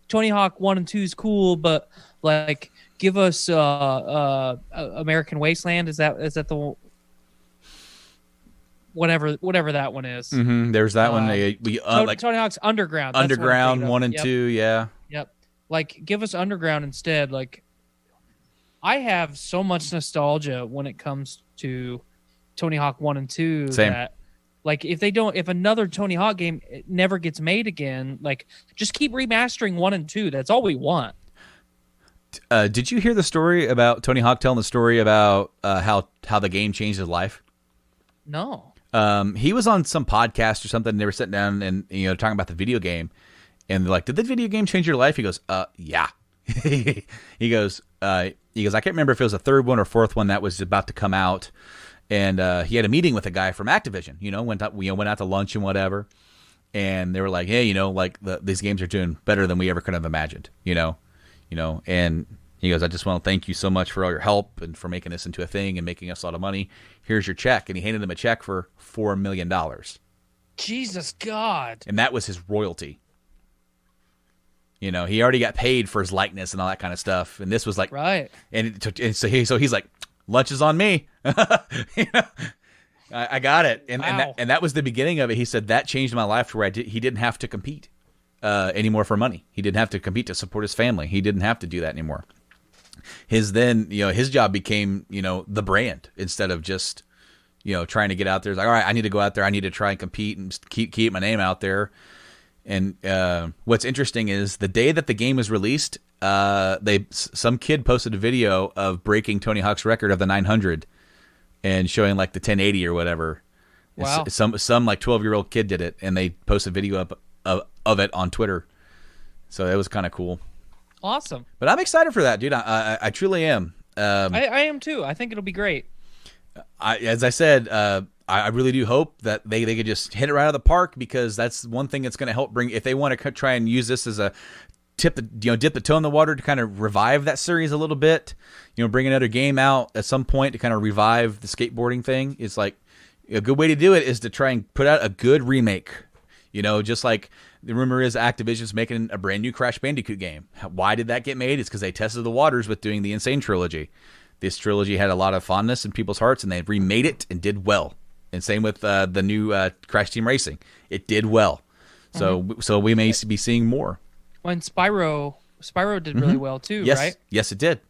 Tony Hawk 1 and 2 is cool, but like give us American Wasteland. Is that the whatever that one is? There's that one. Like Tony Hawk's Underground. Underground 1 and 2, yeah. Yep. Like give us Underground instead. Like I have so much nostalgia when it comes to Tony Hawk 1 and 2 Same. That like if another Tony Hawk game never gets made again, like just keep remastering 1 and 2. That's all we want. Did you hear the story about Tony Hawk telling the story about how the game changed his life? No. He was on some podcast or something. And they were sitting down and talking about the video game, and they're like, "Did the video game change your life?" He goes, "Yeah." He goes, "I can't remember if it was the third one or fourth one that was about to come out." And he had a meeting with a guy from Activision. Went out to lunch and whatever, and they were like, "Hey, these games are doing better than we ever could have imagined." And he goes, "I just want to thank you so much for all your help and for making this into a thing and making us a lot of money. Here's your check." And he handed him a check for $4 million. Jesus God! And that was his royalty. He already got paid for his likeness and all that kind of stuff. And this was like, right. And so he's like, lunch is on me. I got it. And that was the beginning of it. He said that changed my life to where he didn't have to compete anymore for money. He didn't have to compete to support his family. He didn't have to do that anymore. His job became, the brand instead of just, trying to get out there. It's like, all right, I need to go out there. I need to try and compete and keep my name out there. And what's interesting is the day that the game was released, some kid posted a video of breaking Tony Hawk's record of the 900 and showing like the 1080 or whatever. Wow. Some like 12-year-old kid did it, and they posted a video up of it on Twitter. So it was kind of cool. Awesome. But I'm excited for that, dude. I truly am. I am too. I think it'll be great. As I said, I really do hope that they could just hit it right out of the park, because that's one thing that's going to help bring, if they want to try and use this as a dip the toe in the water to kind of revive that series a little bit, bring another game out at some point to kind of revive the skateboarding thing. It's like a good way to do it is to try and put out a good remake. Just like the rumor is Activision's making a brand new Crash Bandicoot game. Why did that get made? It's because they tested the waters with doing the Insane trilogy. This trilogy had a lot of fondness in people's hearts, and they remade it and did well. And same with the new Crash Team Racing. It did well. So we may be seeing more. When Spyro did really well too, Yes. right? Yes, it did.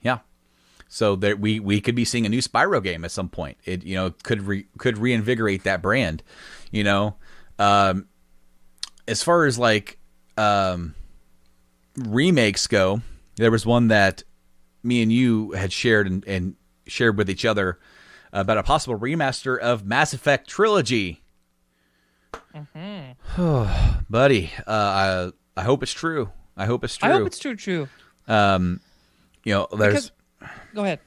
Yeah. So that we could be seeing a new Spyro game at some point. It could reinvigorate that brand. As far as like remakes go, there was one that me and you had shared and shared with each other about a possible remaster of Mass Effect Trilogy. Buddy, I hope it's true. I hope it's true. There's. Go ahead.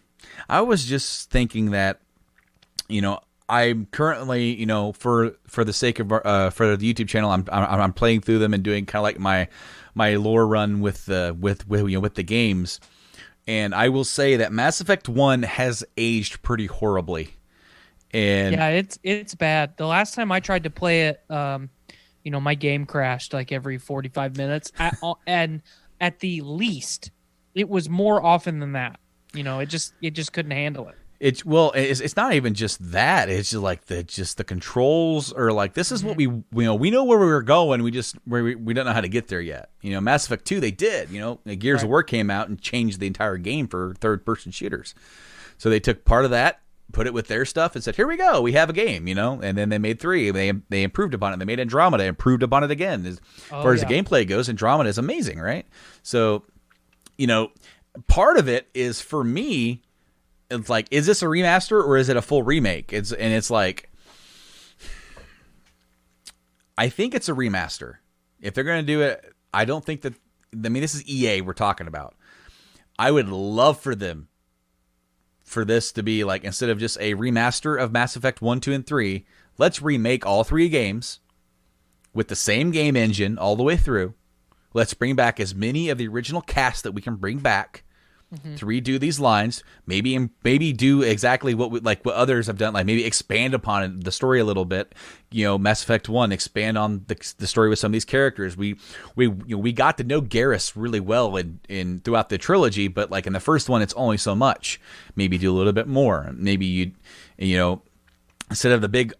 I was just thinking that, I'm currently, for the sake of for the YouTube channel, I'm playing through them and doing kind of like my lore run with the games, and I will say that Mass Effect 1 has aged pretty horribly. And yeah, it's bad. The last time I tried to play it, my game crashed like every 45 minutes, and at the least, it was more often than that. It just couldn't handle it. It's not even just that. It's just like the controls are like, this is what we know where we were going. We don't know how to get there yet. Mass Effect 2 they did. Gears of War came out and changed the entire game for third person shooters. So they took part of that, put it with their stuff, and said, here we go, we have a game. And then they made 3. They improved upon it. They made Andromeda, improved upon it again. As far as the gameplay goes, Andromeda is amazing, right? So part of it is, for me, it's like, is this a remaster or is it a full remake? It's like, I think it's a remaster. If they're going to do it, I don't think that. This is EA we're talking about. I would love for this to be like, instead of just a remaster of Mass Effect 1, 2, and 3, let's remake all 3 games with the same game engine all the way through. Let's bring back as many of the original cast that we can bring back to redo these lines. Maybe do exactly what others have done. Like maybe expand upon the story a little bit. Mass Effect 1, expand on the story with some of these characters. We got to know Garrus really well in throughout the trilogy, but like in the first one, it's only so much. Maybe do a little bit more. Maybe instead of the big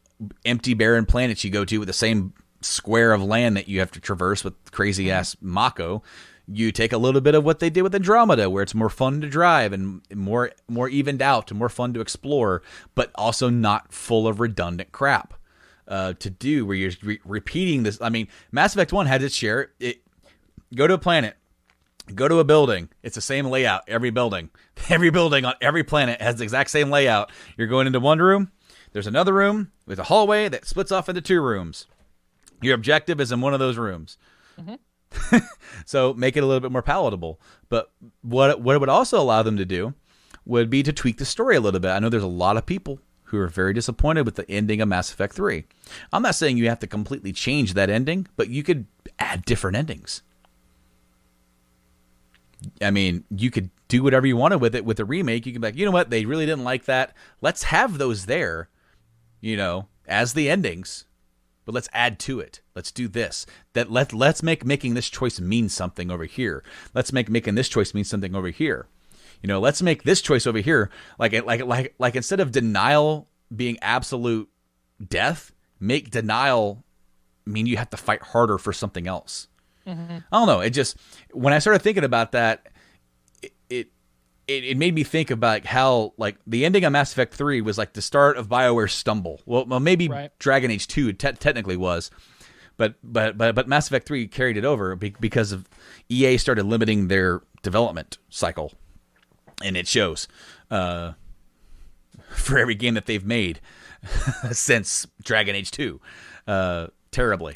empty barren planets you go to with the same square of land that you have to traverse with crazy ass Mako, you take a little bit of what they did with Andromeda, where it's more fun to drive and more evened out and more fun to explore, but also not full of redundant crap to do, where you're repeating this. Mass Effect 1 had its share. Go to a planet, go to a building. It's the same layout. Every building on every planet has the exact same layout. You're going into one room. There's another room with a hallway that splits off into 2 rooms. Your objective is in one of those rooms. So make it a little bit more palatable. But what it would also allow them to do would be to tweak the story a little bit. I know there's a lot of people who are very disappointed with the ending of Mass Effect 3. I'm not saying you have to completely change that ending, but you could add different endings. You could do whatever you wanted with it with a remake. You can be like, you know what? They really didn't like that. Let's have those there, as the endings. But let's add to it. Let's do this. Let's make making this choice mean something over here. Let's make making this choice mean something over here. Let's make this choice over here like instead of denial being absolute death, make denial mean you have to fight harder for something else. I don't know. It just, when I started thinking about that, it made me think about how like the ending of Mass Effect 3 was like the start of BioWare's stumble. Well, maybe right. Dragon Age 2 technically was, but Mass Effect 3 carried it over because of EA started limiting their development cycle, and it shows for every game that they've made since Dragon Age 2, terribly.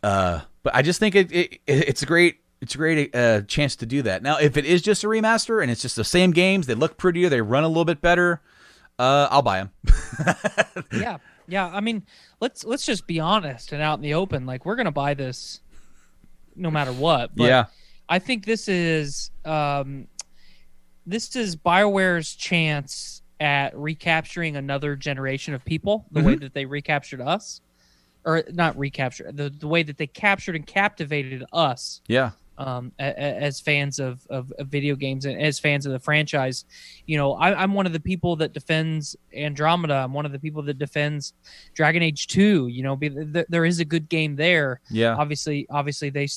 But I just think it's a great. It's a great chance to do that. Now, if it is just a remaster and it's just the same games, they look prettier, they run a little bit better, I'll buy them. Yeah. Let's just be honest and out in the open. Like, we're gonna buy this no matter what. But yeah. I think this is BioWare's chance at recapturing another generation of people the way that they recaptured us, or not recapture the way that they captured and captivated us. Yeah. as fans of video games and as fans of the franchise. I'm one of the people that defends Andromeda. I'm one of the people that defends Dragon Age 2. There is a good game there. Yeah. Obviously they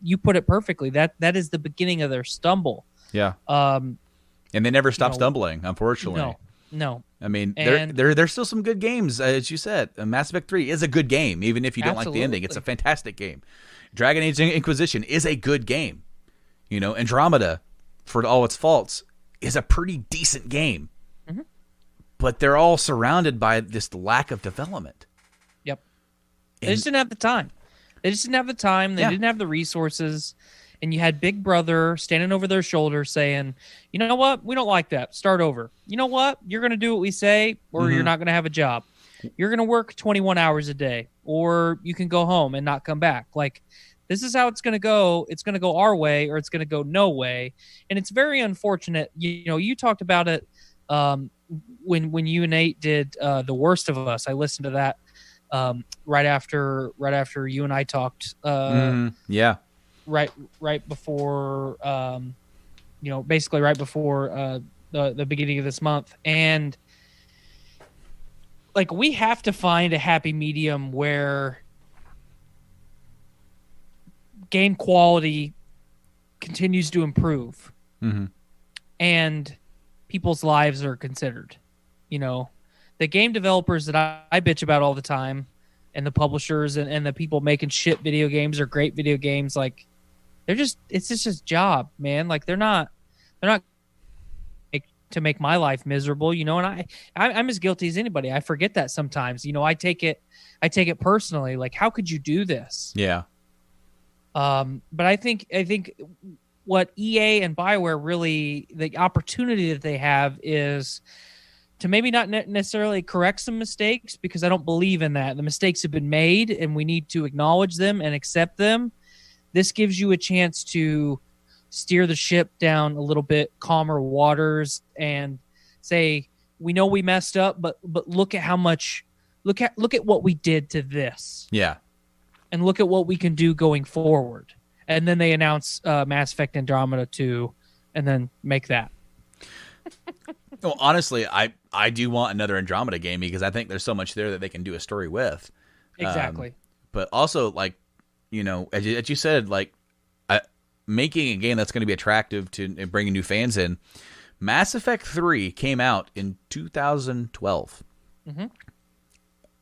you put it perfectly. That is the beginning of their stumble. Yeah. And they never stop stumbling, unfortunately. No. I mean, there's still some good games, as you said. Mass Effect 3 is a good game, even if you don't like the ending. It's a fantastic game. Dragon Age Inquisition is a good game. Andromeda, for all its faults, is a pretty decent game. Mm-hmm. But they're all surrounded by this lack of development. Yep. They just didn't have the time. They didn't have the resources. And you had Big Brother standing over their shoulder saying, you know what? We don't like that. Start over. You know what? You're going to do what we say, or you're not going to have a job. You're going to work 21 hours a day, or you can go home and not come back. Like, this is how it's going to go. It's going to go our way, or it's going to go no way. And it's very unfortunate. You talked about it when you and Nate did The Worst of Us. I listened to that right after you and I talked. Yeah. Right before, basically right before the beginning of this month. And like, we have to find a happy medium where game quality continues to improve and people's lives are considered. The game developers that I bitch about all the time, and the publishers and the people making shit video games or great video games, like, it's just a job, man. Like, they're not to make my life miserable, and I'm as guilty as anybody. I forget that sometimes. I take it personally. Like, how could you do this? Yeah. But I think what EA and BioWare really, the opportunity that they have is to maybe not necessarily correct some mistakes, because I don't believe in that. The mistakes have been made and we need to acknowledge them and accept them. This gives you a chance to steer the ship down a little bit calmer waters and say, we know we messed up, but look at what we did to this. Yeah. And look at what we can do going forward. And then they announce Mass Effect Andromeda 2 and then make that. Well, honestly, I do want another Andromeda game, because I think there's so much there that they can do a story with. Exactly. But also, like, as you said, like, making a game that's going to be attractive to bringing new fans in. Mass Effect 3 came out in 2012.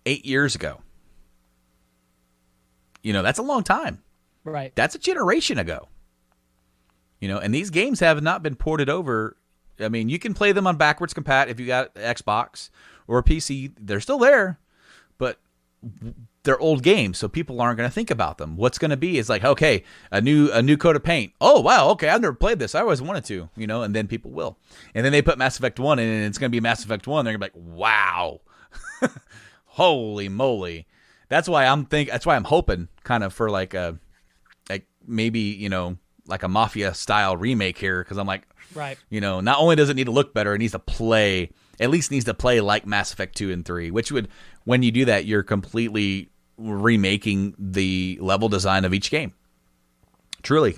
8 years ago. That's a long time. Right. That's a generation ago. And these games have not been ported over. I mean, you can play them on backwards compat if you got Xbox or a PC. They're still there, but they're old games, so people aren't going to think about them. What's going to be is like, okay, a new coat of paint. Oh, wow, okay, I've never played this. I always wanted to, and then people will. And then they put Mass Effect 1 in, and it's going to be Mass Effect 1. They're going to be like, wow, holy moly. That's why I'm hoping kind of for like maybe, like a Mafia style remake here, because I'm like, right. Not only does it need to look better, it needs to play like Mass Effect 2 and 3, which would, when you do that, you're completely remaking the level design of each game. Truly,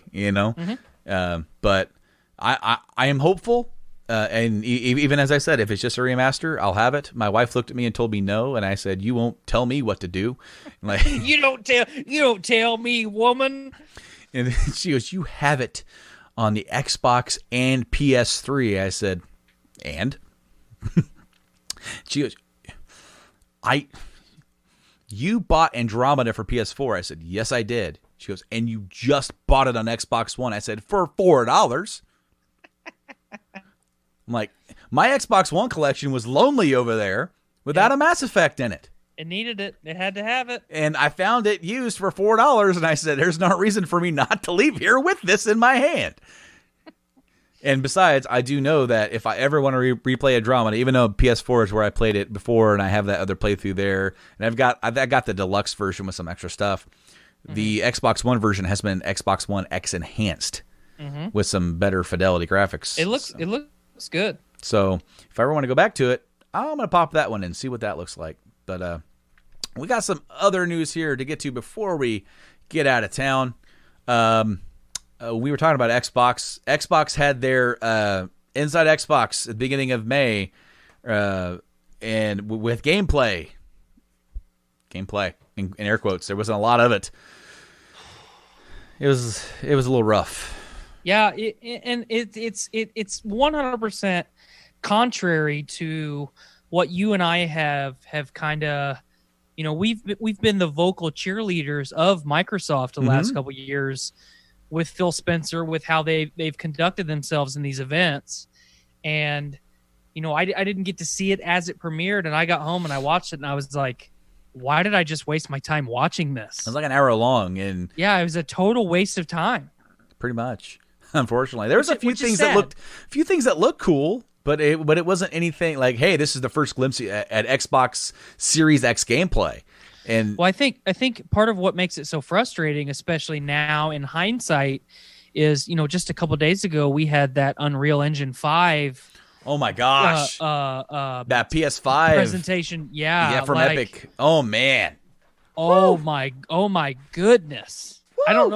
but I am hopeful. And even as I said, if it's just a remaster, I'll have it. My wife looked at me and told me no, and I said, "You won't tell me what to do." Like, you don't tell me, woman. And she goes, "You have it on the Xbox and PS3." I said, "And?" She goes, "You bought Andromeda for PS4." I said, "Yes, I did." She goes, "And you just bought it on Xbox One." I said, "For $4. I'm like, my Xbox One collection was lonely over there without a Mass Effect in it. It needed it. It had to have it. And I found it used for $4, and I said, there's no reason for me not to leave here with this in my hand. And besides, I do know that if I ever want to replay Andromeda, even though PS4 is where I played it before, and I have that other playthrough there, and I got the deluxe version with some extra stuff. The Xbox One version has been Xbox One X enhanced with some better fidelity graphics. It looks good. So if I ever want to go back to it, I'm going to pop that one and see what that looks like. But we got some other news here to get to before we get out of town. we were talking about Xbox. Xbox had their Inside Xbox at the beginning of May, and with gameplay in air quotes. There wasn't a lot of it. It was a little rough. Yeah, it's 100% contrary to what you and I have kind of, we've been the vocal cheerleaders of Microsoft the last couple of years with Phil Spencer, with how they've conducted themselves in these events. And, I didn't get to see it as it premiered, and I got home and I watched it and I was like, why did I just waste my time watching this? It was like an hour long, and yeah, it was a total waste of time. Pretty much. Unfortunately, there was a few things that looked cool, but it wasn't anything like, hey, this is the first glimpse at Xbox Series X gameplay. And well, I think part of what makes it so frustrating, especially now in hindsight, is just a couple of days ago we had that Unreal Engine 5. Oh my gosh! That PS5 presentation, yeah, from Epic. Oh man! Oh my goodness! Woo! I don't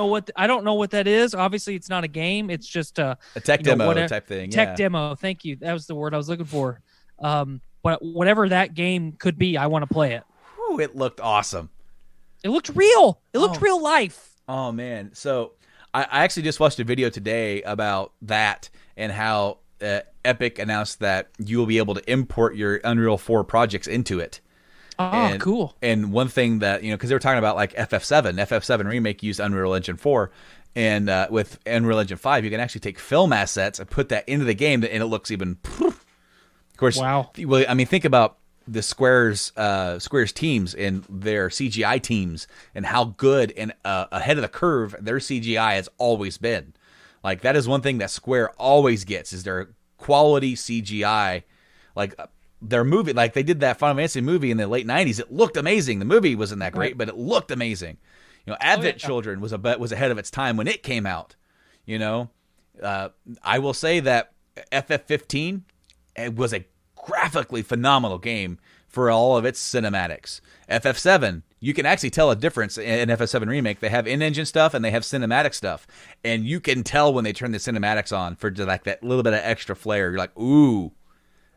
know what that is. Obviously, it's not a game. It's just a tech demo type thing. Tech demo. Thank you. That was the word I was looking for. But whatever that game could be, I want to play it. Whew, it looked awesome. It looked real. It looked real life. Oh man! So I actually just watched a video today about that and how Epic announced that you will be able to import your Unreal 4 projects into it. Oh, cool. And one thing that, because they were talking about like FF7 Remake used Unreal Engine 4, and with Unreal Engine 5, you can actually take film assets and put that into the game, and it looks even, of course, wow. Well, I mean, think about the Square's teams and their CGI teams and how good and ahead of the curve their CGI has always been. Like, that is one thing that Square always gets, is their quality CGI. Like, their movie, like they did that Final Fantasy movie in the late 90s. It looked amazing. The movie wasn't that great, but it looked amazing. Advent Children was ahead of its time when it came out. I will say that FF15 was a graphically phenomenal game for all of its cinematics. FF7, you can actually tell a difference in FF7 Remake. They have in-engine stuff and they have cinematic stuff. And you can tell when they turn the cinematics on for like that little bit of extra flair. You're like, ooh,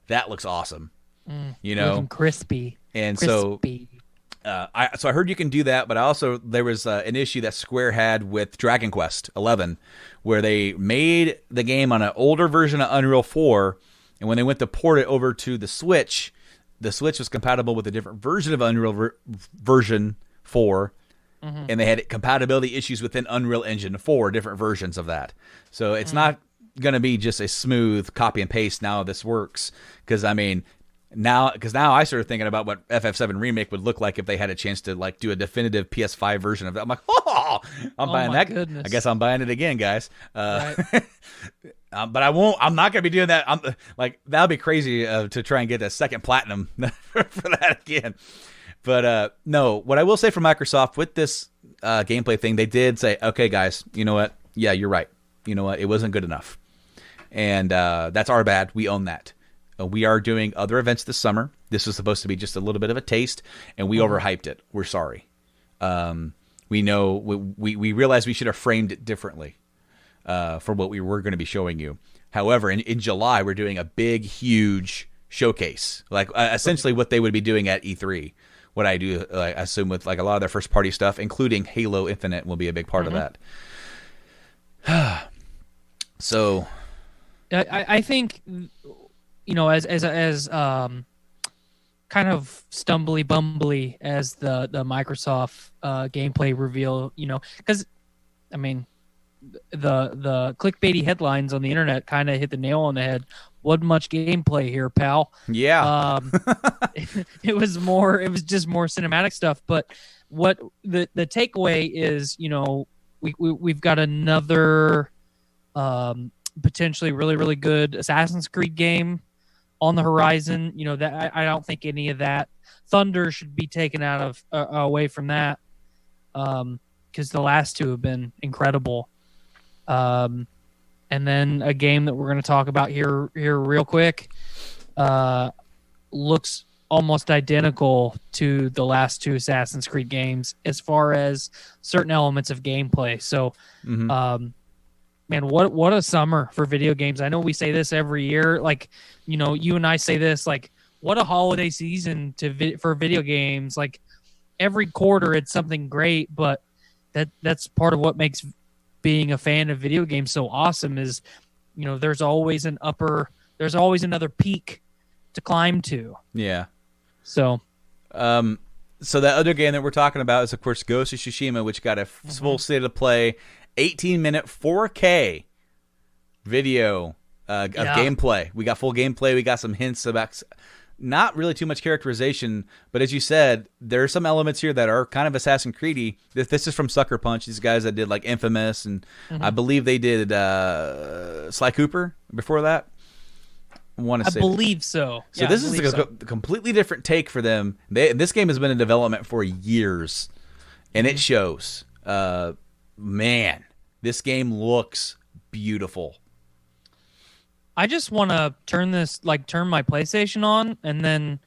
that looks awesome. Looking crispy. And crispy. I heard you can do that, but there was an issue that Square had with Dragon Quest 11, where they made the game on an older version of Unreal 4, and when they went to port it over to the Switch was compatible with a different version of Unreal version 4, and they had compatibility issues within Unreal Engine 4, different versions of that. So it's not going to be just a smooth copy and paste now this works, because now I started thinking about what FF7 Remake would look like if they had a chance to like do a definitive PS5 version of that. I'm like, I'm buying that. Goodness. I guess I'm buying it again, guys. Right. But I won't. I'm not going to be doing that. That would be crazy to try and get a second platinum for that again. But no, what I will say for Microsoft with this gameplay thing, they did say, okay, guys, you know what? Yeah, you're right. You know what? It wasn't good enough. And that's our bad. We own that. We are doing other events this summer. This was supposed to be just a little bit of a taste, and we overhyped it. We're sorry. We know we realized we should have framed it differently for what we were going to be showing you. However, in July, we're doing a big, huge showcase, like essentially what they would be doing at E3. What I do, I assume, with like a lot of their first party stuff, including Halo Infinite, will be a big part of that. So, I think, as kind of stumbly bumbly as the Microsoft gameplay reveal, because the clickbaity headlines on the internet kind of hit the nail on the head. Wasn't much gameplay here, pal. Yeah. It was just more cinematic stuff. But what the takeaway is, we've got another potentially really, really good Assassin's Creed game on the horizon. That I don't think any of that thunder should be taken out of away from that, because the last two have been incredible. And then a game that we're going to talk about here real quick looks almost identical to the last two Assassin's Creed games as far as certain elements of gameplay. So Man, what a summer for video games. I know we say this every year. Like, you and I say this, like, what a holiday season for video games. Like, every quarter it's something great, but that's part of what makes being a fan of video games so awesome is, there's always another peak to climb to. Yeah. So so that other game that we're talking about is, of course, Ghost of Tsushima, which got a full state of play, 18-minute 4K video of gameplay. We got full gameplay. We got some hints about not really too much characterization, but as you said, there are some elements here that are kind of Assassin's Creed-y. This is from Sucker Punch, these guys that did like Infamous, and I believe they did Sly Cooper before that. I believe so. So this is a completely different take for them. This game has been in development for years, and it shows. Man, this game looks beautiful. I just want to turn my PlayStation on and then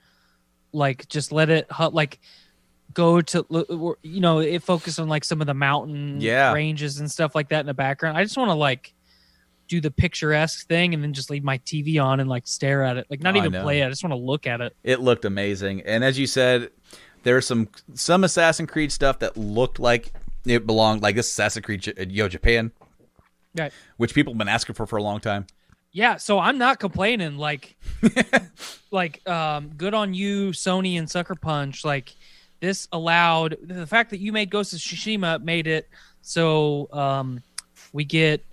just let it go to, it focus on some of the mountain ranges and stuff like that in the background. I just want to do the picturesque thing and then just leave my TV on and stare at it. Not even play it. I just want to look at it. It looked amazing. And as you said, there's some Assassin's Creed stuff that looked like it belonged, like this Assassin's Creed Japan. Right. Which people have been asking for a long time. Yeah, so I'm not complaining. Good on you, Sony and Sucker Punch. This allowed the fact that you made Ghost of Tsushima made it so we get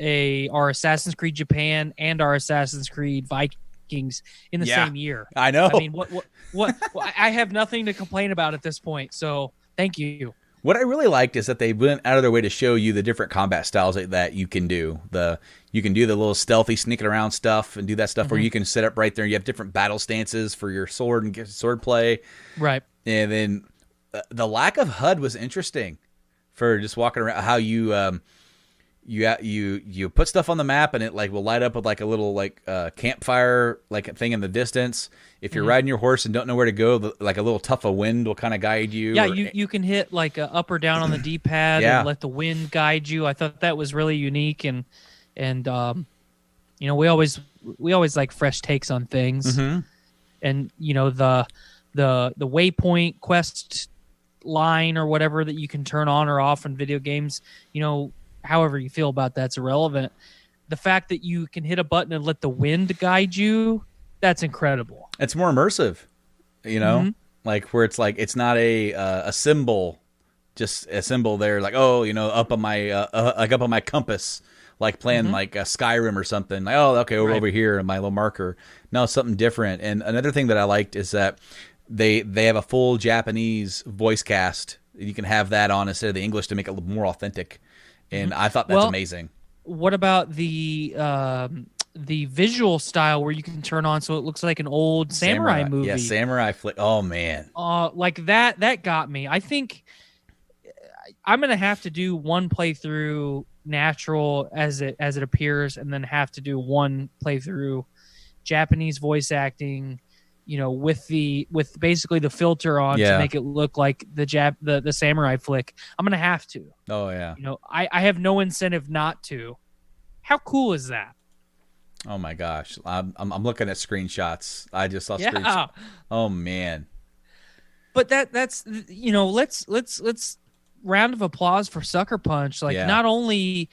our Assassin's Creed Japan and our Assassin's Creed Vikings in the same year. I know. I mean, what I have nothing to complain about at this point. So thank you. What I really liked is that they went out of their way to show you the different combat styles that you can do. You can do the little stealthy sneaking around stuff and do that stuff where you can sit up right there. You have different battle stances for your sword and sword play. Right. And then the lack of HUD was interesting for just walking around. How you put stuff on the map and it will light up with a little campfire thing in the distance. If you're riding your horse and don't know where to go, a little tuft of wind will kind of guide you. Yeah, you can hit a up or down on the D-pad and let the wind guide you. I thought that was really unique and we always like fresh takes on things. And the waypoint quest line or whatever that you can turn on or off in video games, however you feel about that's irrelevant. The fact that you can hit a button and let the wind guide you, that's incredible. It's more immersive, where it's not a symbol, just a symbol there, up on my compass, playing Skyrim or something. We're over here in my little marker. No, it's something different. And another thing that I liked is that they have a full Japanese voice cast. You can have that on instead of the English to make it a little more authentic. And I thought that's amazing. What about the visual style where you can turn on so it looks like an old samurai movie? Yeah, samurai flick. Oh man. That got me. I think I'm gonna have to do one playthrough natural as it appears, and then have to do one playthrough Japanese voice acting. With basically the filter on to make it look like the samurai flick. I'm gonna have to. Oh yeah. I have no incentive not to. How cool is that? Oh my gosh, I'm looking at screenshots. I just saw screenshots. Oh man. But that's let's round of applause for Sucker Punch. Not only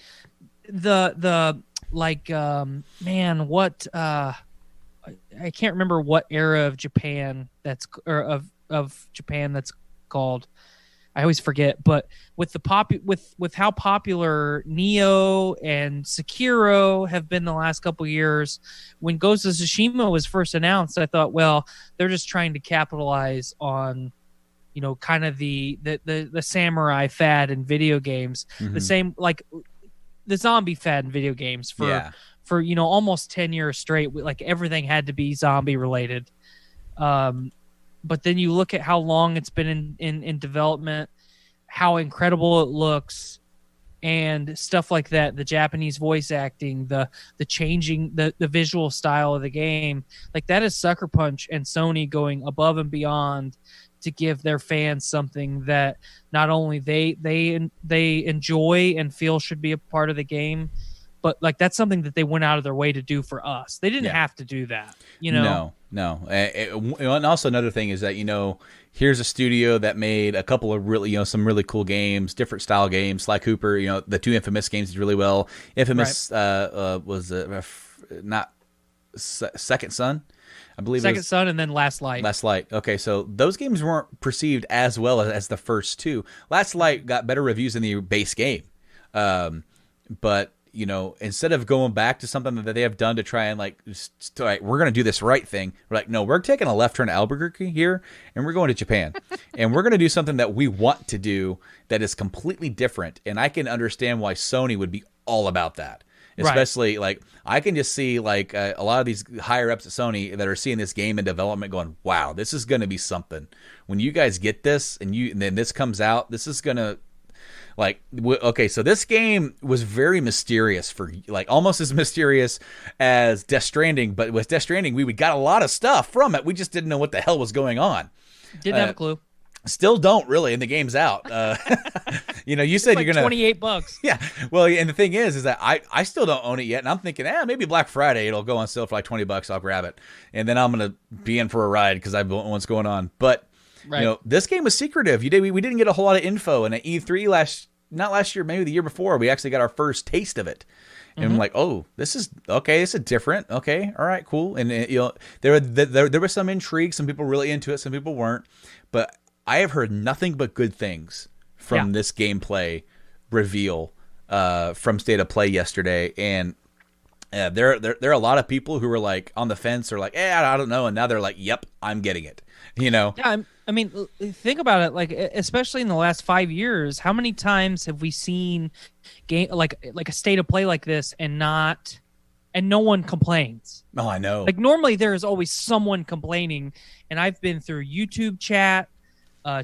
the man, what I can't remember what era of Japan of Japan that's called. I always forget, but with with how popular Neo and Sekiro have been the last couple of years, when Ghost of Tsushima was first announced, I thought, well, they're just trying to capitalize on, kind of the samurai fad in video games, the same the zombie fad in video games for almost 10 years straight. Everything had to be zombie related. But then you look at how long it's been in development, how incredible it looks, and stuff like that. The Japanese voice acting, the changing, the visual style of the game, that is Sucker Punch and Sony going above and beyond to give their fans something that not only they enjoy and feel should be a part of the game, but like that's something that they went out of their way to do for us. They didn't have to do that, you know. No. And also another thing is that, you know, here's a studio that made a couple of really, you know, some really cool games, different style games. Sly Cooper, you know, the 2 Infamous games did really well. Infamous was not Second Son, I believe. Second Son and then Last Light. Last Light. Okay, so those games weren't perceived as well as the first two. Last Light got better reviews than the base game. But you know, instead of going back to something that they have done to try and like, we're going to do this right thing. We're like, no, we're taking a left turn to Albuquerque here and we're going to Japan and we're going to do something that we want to do that is completely different. And I can understand why Sony would be all about that. Especially like I can just see like a lot of these higher ups at Sony that are seeing this game in development going, wow, this is going to be something. When you guys get this and then this comes out, this is going to, like, okay, so this game was very mysterious for, like, almost as mysterious as Death Stranding. But with Death Stranding, we got a lot of stuff from it. We just didn't know what the hell was going on. Didn't have a clue. Still don't really, and the game's out. You know, you said like you're gonna $28. Yeah. Well, and the thing is that I still don't own it yet, and I'm thinking, maybe Black Friday it'll go on sale for like $20. I'll grab it, and then I'm gonna be in for a ride because I don't know what's going on. But you know, this game was secretive. We didn't get a whole lot of info, and at E3 not last year, maybe the year before, we actually got our first taste of it. And I'm like, oh, this is okay. This is different. Okay, all right, cool. And you know, there was some intrigue. Some people really into it. Some people weren't. But I have heard nothing but good things from this gameplay reveal from State of Play yesterday. And there are a lot of people who were like on the fence or like, I don't know. And now they're like, yep, I'm getting it. You know? Yeah, I mean, think about it. Like, especially in the last 5 years, how many times have we seen game like a State of Play like this and no one complains? Oh, I know. Like normally there is always someone complaining, and I've been through YouTube chat,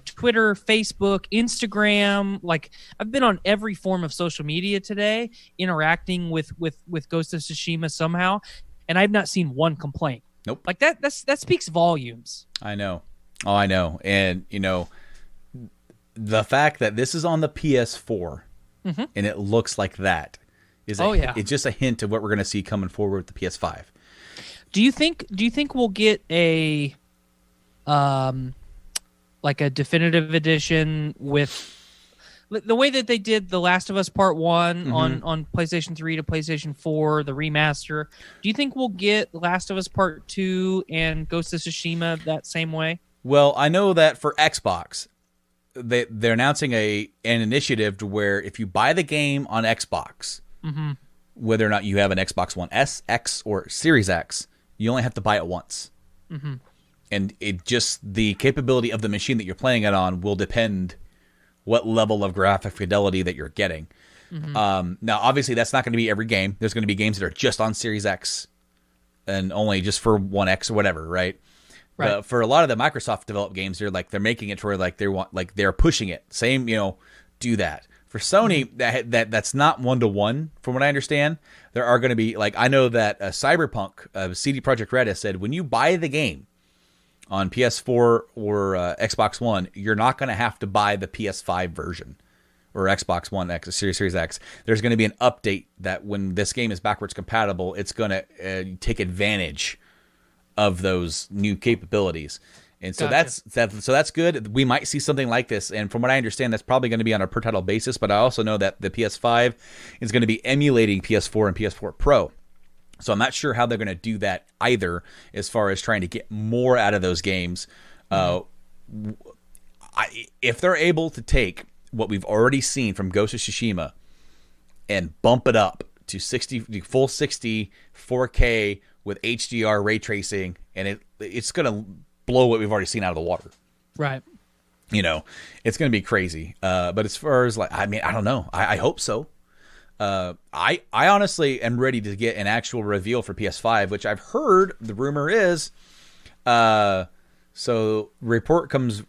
Twitter, Facebook, Instagram. Like I've been on every form of social media today, interacting with Ghost of Tsushima somehow, and I've not seen one complaint. Nope. Like that speaks volumes. I know. Oh, I know. And, you know, the fact that this is on the PS4 and it looks like that is it's just a hint of what we're going to see coming forward with the PS5. Do you think we'll get a like a definitive edition with the way that they did The Last of Us Part 1 on PlayStation 3 to PlayStation 4, the remaster? Do you think we'll get Last of Us Part 2 and Ghost of Tsushima that same way? Well, I know that for Xbox, they're announcing an initiative to where if you buy the game on Xbox, whether or not you have an Xbox One S, X, or Series X, you only have to buy it once. And it just, the capability of the machine that you're playing it on will depend what level of graphic fidelity that you're getting. Now, obviously, that's not going to be every game. There's going to be games that are just on Series X and only just for One X or whatever, right? But for a lot of the Microsoft developed games, they're making it to where like they're pushing it. Same, you know, do that. For Sony, that's not 1-to-1 from what I understand. There are going to be, like, I know that Cyberpunk, CD Projekt Red has said, when you buy the game on PS4 or Xbox One, you're not going to have to buy the PS5 version or Xbox One X, Series X. There's going to be an update that when this game is backwards compatible, it's going to take advantage of those new capabilities. And so that's good. We might see something like this. And from what I understand, that's probably going to be on a per title basis. But I also know that the PS5 is going to be emulating PS4 and PS4 Pro. So I'm not sure how they're going to do that either, as far as trying to get more out of those games. If they're able to take what we've already seen from Ghost of Tsushima and bump it up to full 60 4K with HDR ray tracing, and it's going to blow what we've already seen out of the water. Right. You know, it's going to be crazy. But as far as, like, I mean, I don't know. I hope so. I honestly am ready to get an actual reveal for PS5, which I've heard the rumor is. So report comes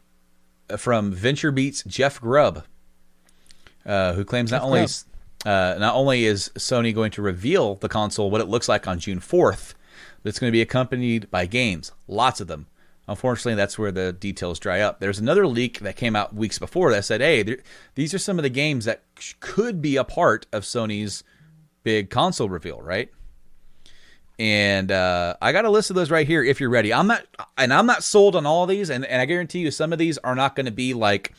from VentureBeat's Jeff Grubb, who claims not only is Sony going to reveal the console, what it looks like on June 4th, but it's going to be accompanied by games, lots of them. Unfortunately, that's where the details dry up. There's another leak that came out weeks before that said, hey, these are some of the games that could be a part of Sony's big console reveal, right? And I got a list of those right here if you're ready. I'm not sold on all of these, and I guarantee you some of these are not going to be like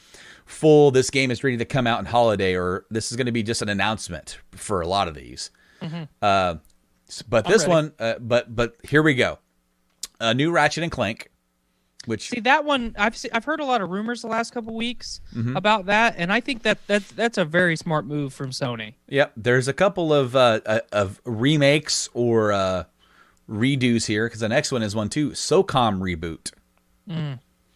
full, this game is ready to come out in holiday, or this is going to be just an announcement for a lot of these. But this one, but here we go. A new Ratchet and Clank. Which, see, that one I've heard a lot of rumors the last couple weeks about that, and I think that's a very smart move from Sony. Yep, there's a couple of remakes or redos here, because the next one is one too. SOCOM reboot.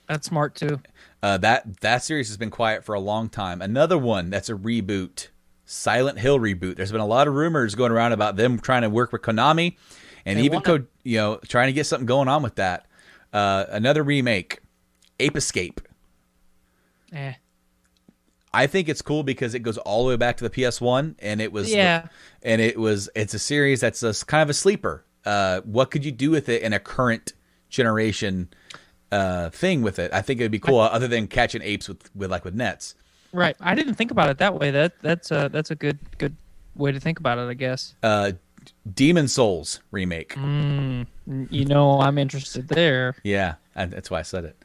That's smart too. That series has been quiet for a long time. Another one that's a reboot, Silent Hill reboot. There's been a lot of rumors going around about them trying to work with Konami, and trying to get something going on with that. Another remake, Ape Escape. I think it's cool because it goes all the way back to the PS1, and it's a series that's kind of a sleeper. What could you do with it in a current generation thing with it? I think it'd be cool, other than catching apes with nets. Right. I didn't think about it that way. That's a good way to think about it, I guess. Demon Souls remake. I'm interested there. Yeah, that's why I said it.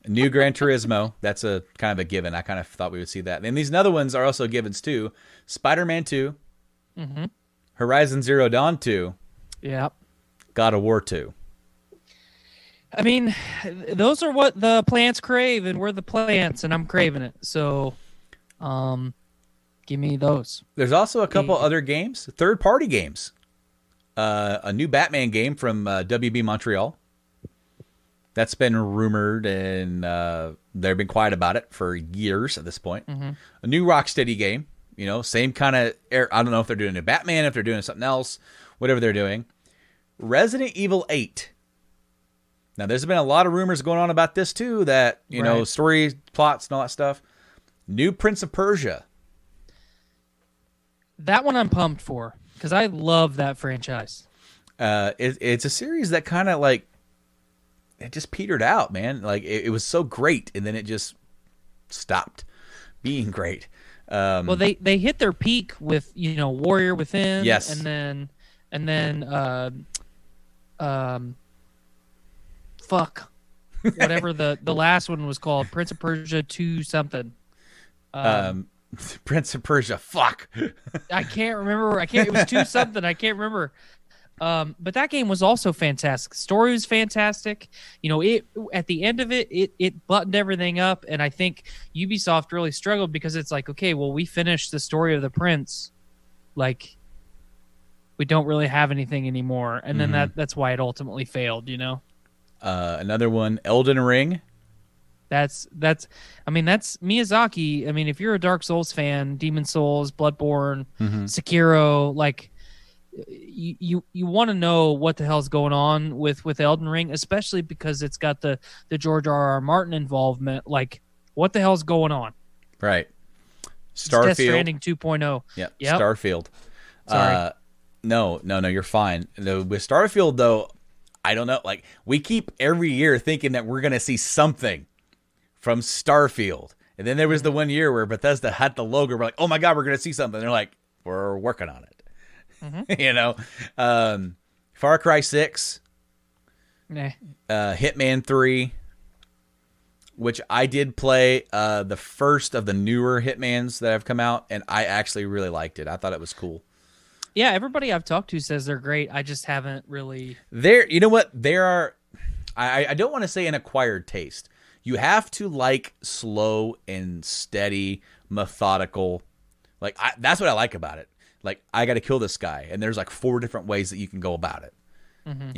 New Gran Turismo. That's a kind of a given. I kind of thought we would see that. And these other ones are also givens too. Spider-Man 2. Horizon Zero Dawn 2. Yep. God of War 2. I mean, those are what the plants crave, and we're the plants, and I'm craving it. So, give me those. There's also a couple other games, third-party games. A new Batman game from WB Montreal. That's been rumored, and they've been quiet about it for years at this point. A new Rocksteady game, same kind of. I don't know if they're doing a Batman, if they're doing something else, whatever they're doing. Resident Evil 8. Now, there's been a lot of rumors going on about this too. That story plots and all that stuff. New Prince of Persia. That one I'm pumped for, because I love that franchise. It's a series that kind of it just petered out, man. Like it was so great, and then it just stopped being great. Well, they hit their peak with Warrior Within, yes, and then whatever the last one was called, Prince of Persia 2 something. Prince of Persia. Fuck. I can't remember. It was 2 something. I can't remember. But that game was also fantastic. Story was fantastic. It at the end of it buttoned everything up, and I think Ubisoft really struggled because it's like, okay, well, we finished the story of the prince, we don't really have anything anymore, and then that's why it ultimately failed. Another one, Elden Ring. That's Miyazaki. I mean, if you're a Dark Souls fan, Demon Souls, Bloodborne, Sekiro, you want to know what the hell's going on with Elden Ring, especially because it's got the George R.R. Martin involvement. What the hell's going on? Right. Starfield. Death Stranding 2.0. Yep. Starfield. Sorry. No, you're fine. With Starfield, though, I don't know. We keep every year thinking that we're going to see something from Starfield. And then there was the one year where Bethesda had the logo. We're like, oh my God, we're going to see something. They're like, we're working on it. Far Cry 6. Hitman 3. Which I did play the first of the newer Hitmans that have come out. And I actually really liked it. I thought it was cool. Yeah, everybody I've talked to says they're great. I just haven't really. You know what? There are. I don't want to say an acquired taste. You have to like slow and steady, methodical. That's what I like about it. I got to kill this guy, and there's 4 different ways that you can go about it. And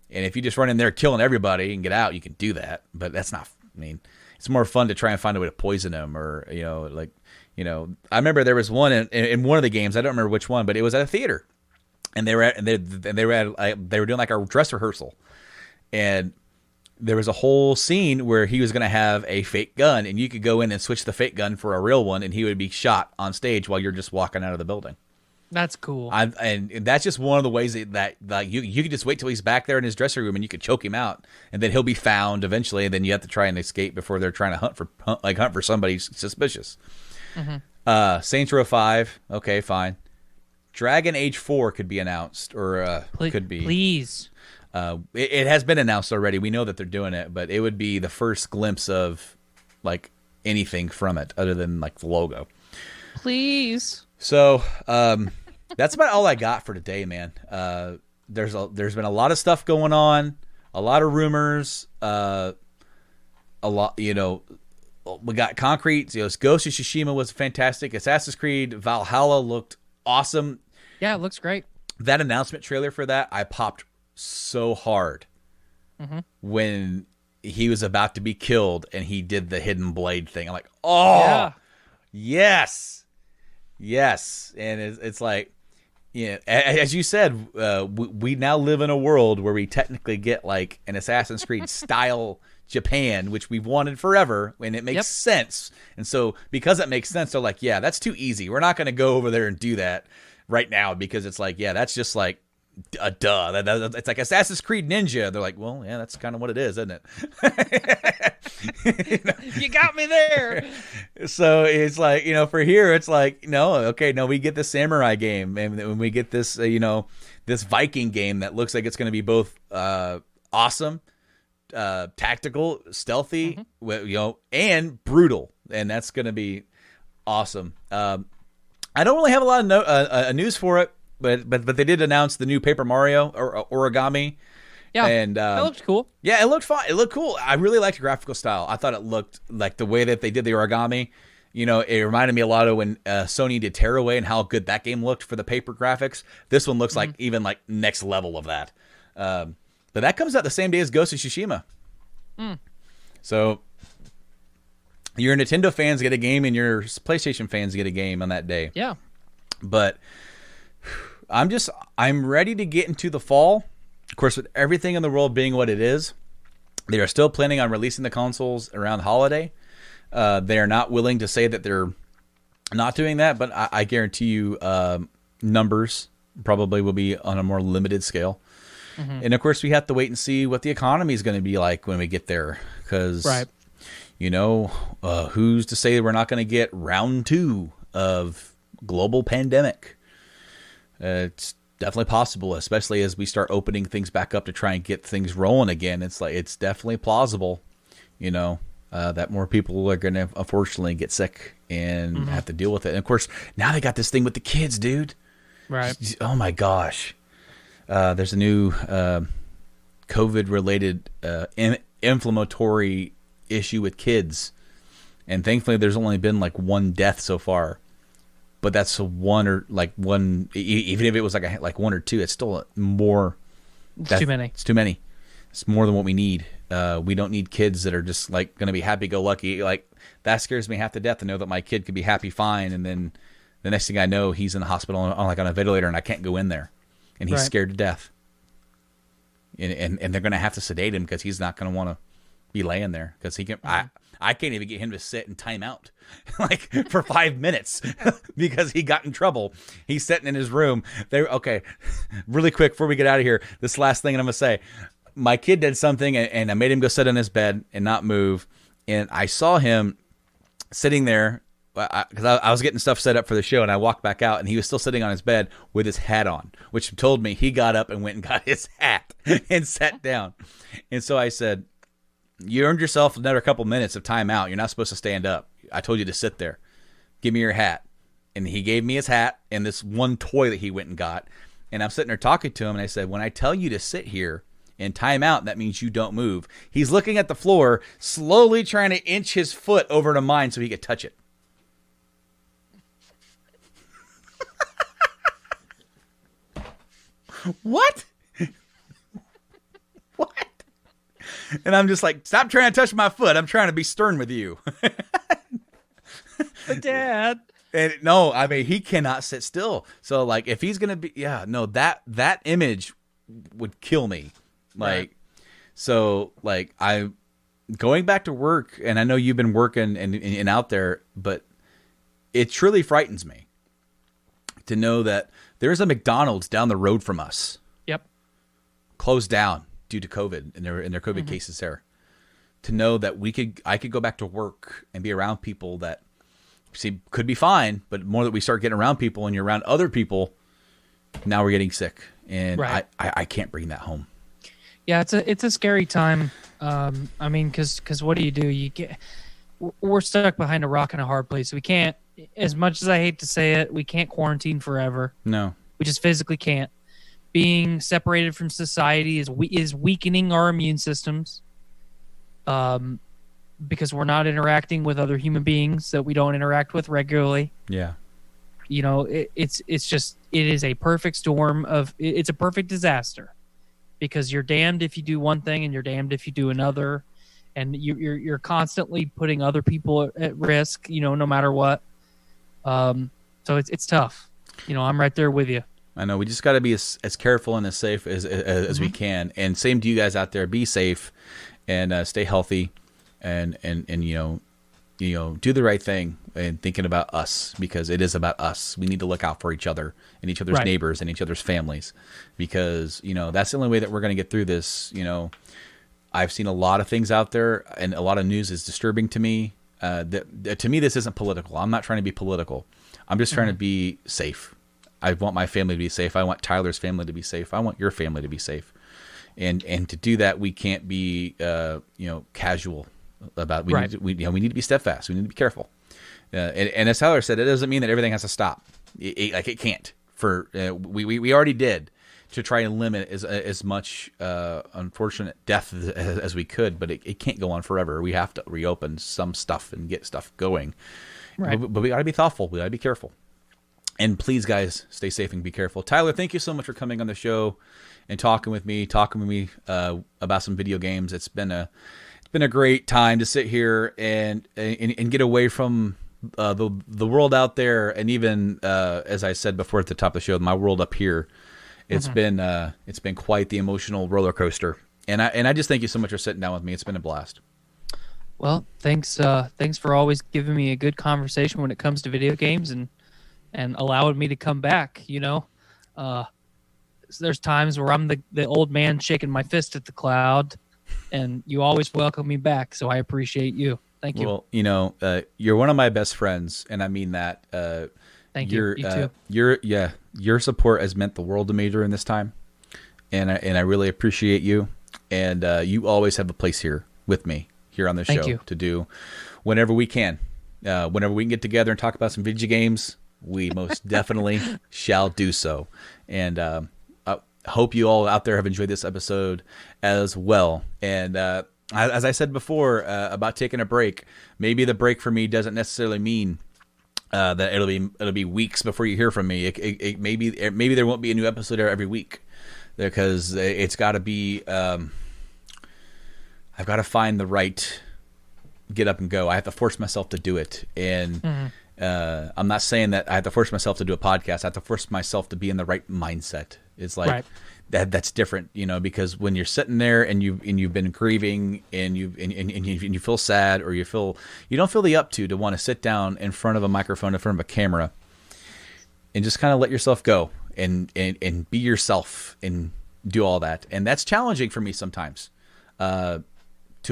if you just run in there killing everybody and get out, you can do that. But that's not. I mean, it's more fun to try and find a way to poison them, or I remember there was one in one of the games. I don't remember which one, but it was at a theater, and they were doing a dress rehearsal, and there was a whole scene where he was going to have a fake gun, and you could go in and switch the fake gun for a real one, and he would be shot on stage while you're just walking out of the building. That's cool. And that's just one of the ways that you could just wait till he's back there in his dressing room, and you could choke him out, and then he'll be found eventually, and then you have to try and escape before they're trying to hunt for somebody suspicious. Saints Row 5, okay, fine. Dragon Age 4 could be announced, or could be. Please. It has been announced already. We know that they're doing it, but it would be the first glimpse of like anything from it other than like the logo. Please. So that's about all I got for today, man. There's been a lot of stuff going on, a lot of rumors, a lot, you know. We got concrete. You know, Ghost of Tsushima was fantastic. Assassin's Creed Valhalla looked awesome. Yeah, it looks great. That announcement trailer for that, I popped so hard when he was about to be killed and he did the hidden blade thing. I'm like, oh, yeah. yes. And it's like, yeah, as you said, we now live in a world where we technically get like an Assassin's Creed style Japan, which we've wanted forever, and it makes sense. And so because it makes sense, they're like, yeah, that's too easy. We're not going to go over there and do that right now, because it's like, yeah, that's just like a duh. It's like Assassin's Creed Ninja. They're like, well, yeah, that's kind of what it is, isn't it? You got me there. So it's like, you know, for here, it's like, no, we get the samurai game, and when we get this, this Viking game that looks like it's going to be both awesome, tactical, stealthy, and brutal, and that's going to be awesome. I don't really have a lot of news for it, but they did announce the new Paper Mario or Origami. Yeah, and it looked cool. Yeah, it looked fun. It looked cool. I really liked the graphical style. I thought it looked like the way that they did the origami. You know, it reminded me a lot of when Sony did Tearaway and how good that game looked for the paper graphics. This one looks like even like next level of that. But that comes out the same day as Ghost of Tsushima. So your Nintendo fans get a game and your PlayStation fans get a game on that day. Yeah. But I'm ready to get into the fall. Of course, with everything in the world being what it is, they are still planning on releasing the consoles around holiday. They are not willing to say that they're not doing that, but I guarantee you numbers probably will be on a more limited scale. And of course, we have to wait and see what the economy is going to be like when we get there, because who's to say we're not going to get round 2 of global pandemic? It's definitely possible, especially as we start opening things back up to try and get things rolling again. It's like, it's definitely plausible, that more people are going to unfortunately get sick and have to deal with it. And of course, now they got this thing with the kids, dude. Right. Oh my gosh. There's a new COVID-related inflammatory issue with kids, and thankfully, there's only been like 1 death so far. But that's even if it was like 1 or 2, it's still more. It's too many. It's too many. It's more than what we need. We don't need kids that are just like going to be happy-go-lucky. Like, that scares me half to death to know that my kid could be happy, fine, and then the next thing I know, he's in the hospital on a ventilator, and I can't go in there. And he's scared to death. And they're going to have to sedate him because he's not going to want to be laying there. Because he can. I can't even get him to sit and time out like for 5 minutes because he got in trouble. He's sitting in his room. Okay, really quick before we get out of here, this last thing I'm going to say. My kid did something, and I made him go sit on his bed and not move. And I saw him sitting there, because I was getting stuff set up for the show, and I walked back out, and he was still sitting on his bed with his hat on, which told me he got up and went and got his hat and sat down. And so I said, you earned yourself another couple minutes of time out. You're not supposed to stand up. I told you to sit there. Give me your hat. And he gave me his hat and this one toy that he went and got. And I'm sitting there talking to him, and I said, when I tell you to sit here and time out, that means you don't move. He's looking at the floor, slowly trying to inch his foot over to mine so he could touch it. What? What? And I'm just like, stop trying to touch my foot. I'm trying to be stern with you. But Dad. And no, I mean, he cannot sit still. So like, if he's going to be, that image would kill me. Like, so like I going back to work, and I know you've been working and out there, but it truly frightens me to know that there's a McDonald's down the road from us. Yep. Closed down due to COVID and their COVID cases there. To know that I could go back to work and be around people that could be fine, but more that we start getting around people and you're around other people now we're getting sick, and Right. I can't bring that home. Yeah, it's a scary time. I mean, because what do? We're stuck behind a rock and a hard place. We can't, as much as I hate to say it, we can't quarantine forever. No. We just physically can't. Being separated from society is weakening our immune systems. Because we're not interacting with other human beings that we don't interact with regularly. Yeah. You know, it's just, it is a perfect storm it's a perfect disaster, because you're damned if you do one thing and you're damned if you do another, and you're constantly putting other people at risk, you know, no matter what. So it's tough. You know, I'm right there with you. I know, we just got to be as careful and as safe as we can. And same to you guys out there. Be safe and stay healthy, and you know, do the right thing, and thinking about us, because it is about us. We need to look out for each other and each other's Right. neighbors and each other's families, because, you know, that's the only way that we're going to get through this. You know, I've seen a lot of things out there, and a lot of news is disturbing to me. To me, this isn't political. I'm not trying to be political. I'm just trying to be safe. I want my family to be safe. I want Tyler's family to be safe. I want your family to be safe. And to do that, we can't be casual about it. Right. We need to be steadfast. We need to be careful. And as Tyler said, it doesn't mean that everything has to stop. It can't. We already did, to try and limit as much unfortunate death as we could, but it can't go on forever. We have to reopen some stuff and get stuff going. Right. But we got to be thoughtful. We got to be careful. And please, guys, stay safe and be careful. Tyler, thank you so much for coming on the show and talking with me about some video games. It's been a great time to sit here and get away from the world out there, and even as I said before at the top of the show, my world up here. It's been quite the emotional roller coaster, and I just thank you so much for sitting down with me. It's been a blast. Well, thanks for always giving me a good conversation when it comes to video games, and allowing me to come back. You know, there's times where I'm the old man shaking my fist at the cloud, and you always welcome me back. So I appreciate you. Thank you. Well, you know, you're one of my best friends, and I mean that. Thank you. You too. Your support has meant the world to me during this time, and I really appreciate you. And you always have a place here with me here on the show to do whenever we can. Whenever we can get together and talk about some video games, we most definitely shall do so. And I hope you all out there have enjoyed this episode as well. And as I said before about taking a break, maybe the break for me doesn't necessarily mean that it'll be weeks before you hear from me. It maybe there won't be a new episode every week, because it's got to be. I've got to find the right get up and go. I have to force myself to do it, and I'm not saying that I have to force myself to do a podcast. I have to force myself to be in the right mindset. It's like that's different, you know, because when you're sitting there and you've been grieving and you feel sad, or you don't feel the up to want to sit down in front of a microphone, in front of a camera, and just kind of let yourself go and be yourself and do all that. And that's challenging for me sometimes, to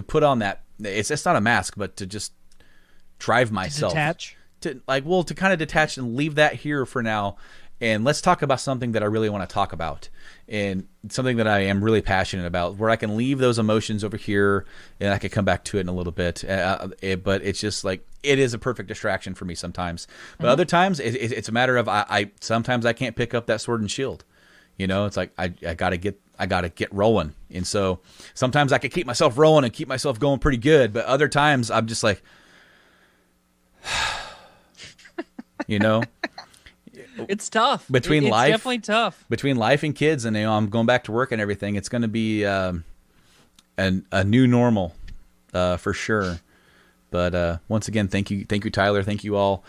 put on that. It's not a mask, but to just drive myself to kind of detach and leave that here for now. And let's talk about something that I really want to talk about, and something that I am really passionate about, where I can leave those emotions over here and I can come back to it in a little bit. But it's just like, it is a perfect distraction for me sometimes. But other times it's a matter of sometimes I can't pick up that sword and shield. You know, it's like I gotta get rolling. And so sometimes I can keep myself rolling and keep myself going pretty good. But other times I'm just like, you know. It's tough. It's definitely tough. Between life and kids, and I'm going back to work and everything, it's going to be a new normal for sure. But once again, thank you, Tyler. Thank you all.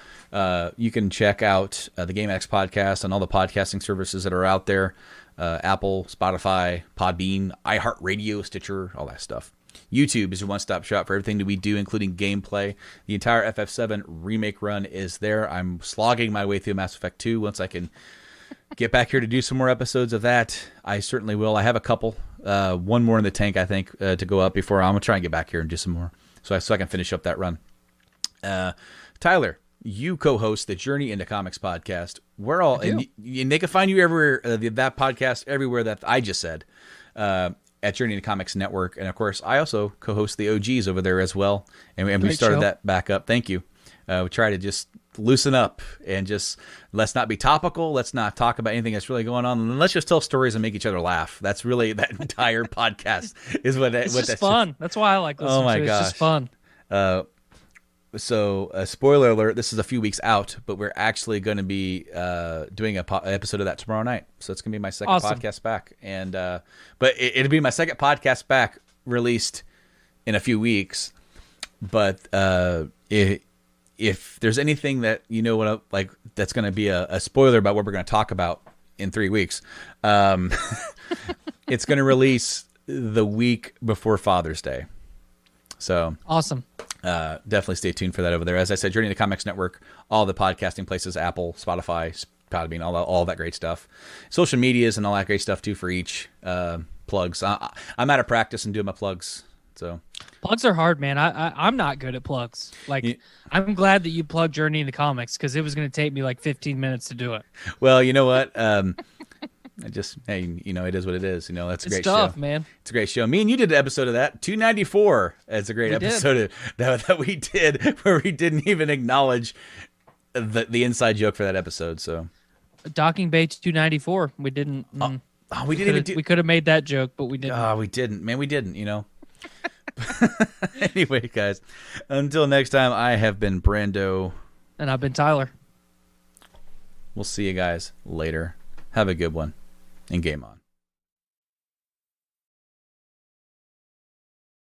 You can check out the Game Addicts podcast on all the podcasting services that are out there: Apple, Spotify, Podbean, iHeartRadio, Stitcher, all that stuff. YouTube is your one-stop shop for everything that we do, including gameplay. The entire FF7 remake run is there. I'm slogging my way through Mass Effect 2. Once I can get back here to do some more episodes of that, I certainly will. I have a couple, one more in the tank, I think, to go up before I'm going to try and get back here and do some more, so I can finish up that run. Tyler, you co-host the Journey into Comics podcast. We're all, and they can find you everywhere, that podcast everywhere that I just said, at Journey into Comics Network. And of course, I also co-host the OGs over there as well. And we started that back up. Thank you. We try to just loosen up and just let's not be topical. Let's not talk about anything that's really going on. And let's just tell stories and make each other laugh. That's really that entire podcast is what it's what just fun. That's why I like listening to it. It's just fun. So, spoiler alert, this is a few weeks out, but we're actually going to be doing an episode of that tomorrow night. So it's going to be my second podcast back. And but it'll be my second podcast back released in a few weeks. But if there's anything that that's going to be a spoiler about what we're going to talk about in 3 weeks, it's going to release the week before Father's Day. So awesome. Definitely stay tuned for that over there. As I said, Journey to the Comics Network, all the podcasting places, Apple, Spotify, Podbean, all that great stuff. Social medias and all that great stuff too for each plugs. I'm out of practice and doing my plugs. So plugs are hard, man. I'm not good at plugs. I'm glad that you plugged Journey into Comics because it was going to take me like 15 minutes to do it. Well, you know what? It is what it is. That's a great show, man. It's a great show. Me and you did an episode of that. 294. It's a great episode that we did where we didn't even acknowledge the inside joke for that episode. So, Docking Bay 294. We didn't. We didn't. We could have made that joke, but we didn't. We didn't. Man, we didn't. Anyway, guys. Until next time, I have been Brando, and I've been Tyler. We'll see you guys later. Have a good one. And game on.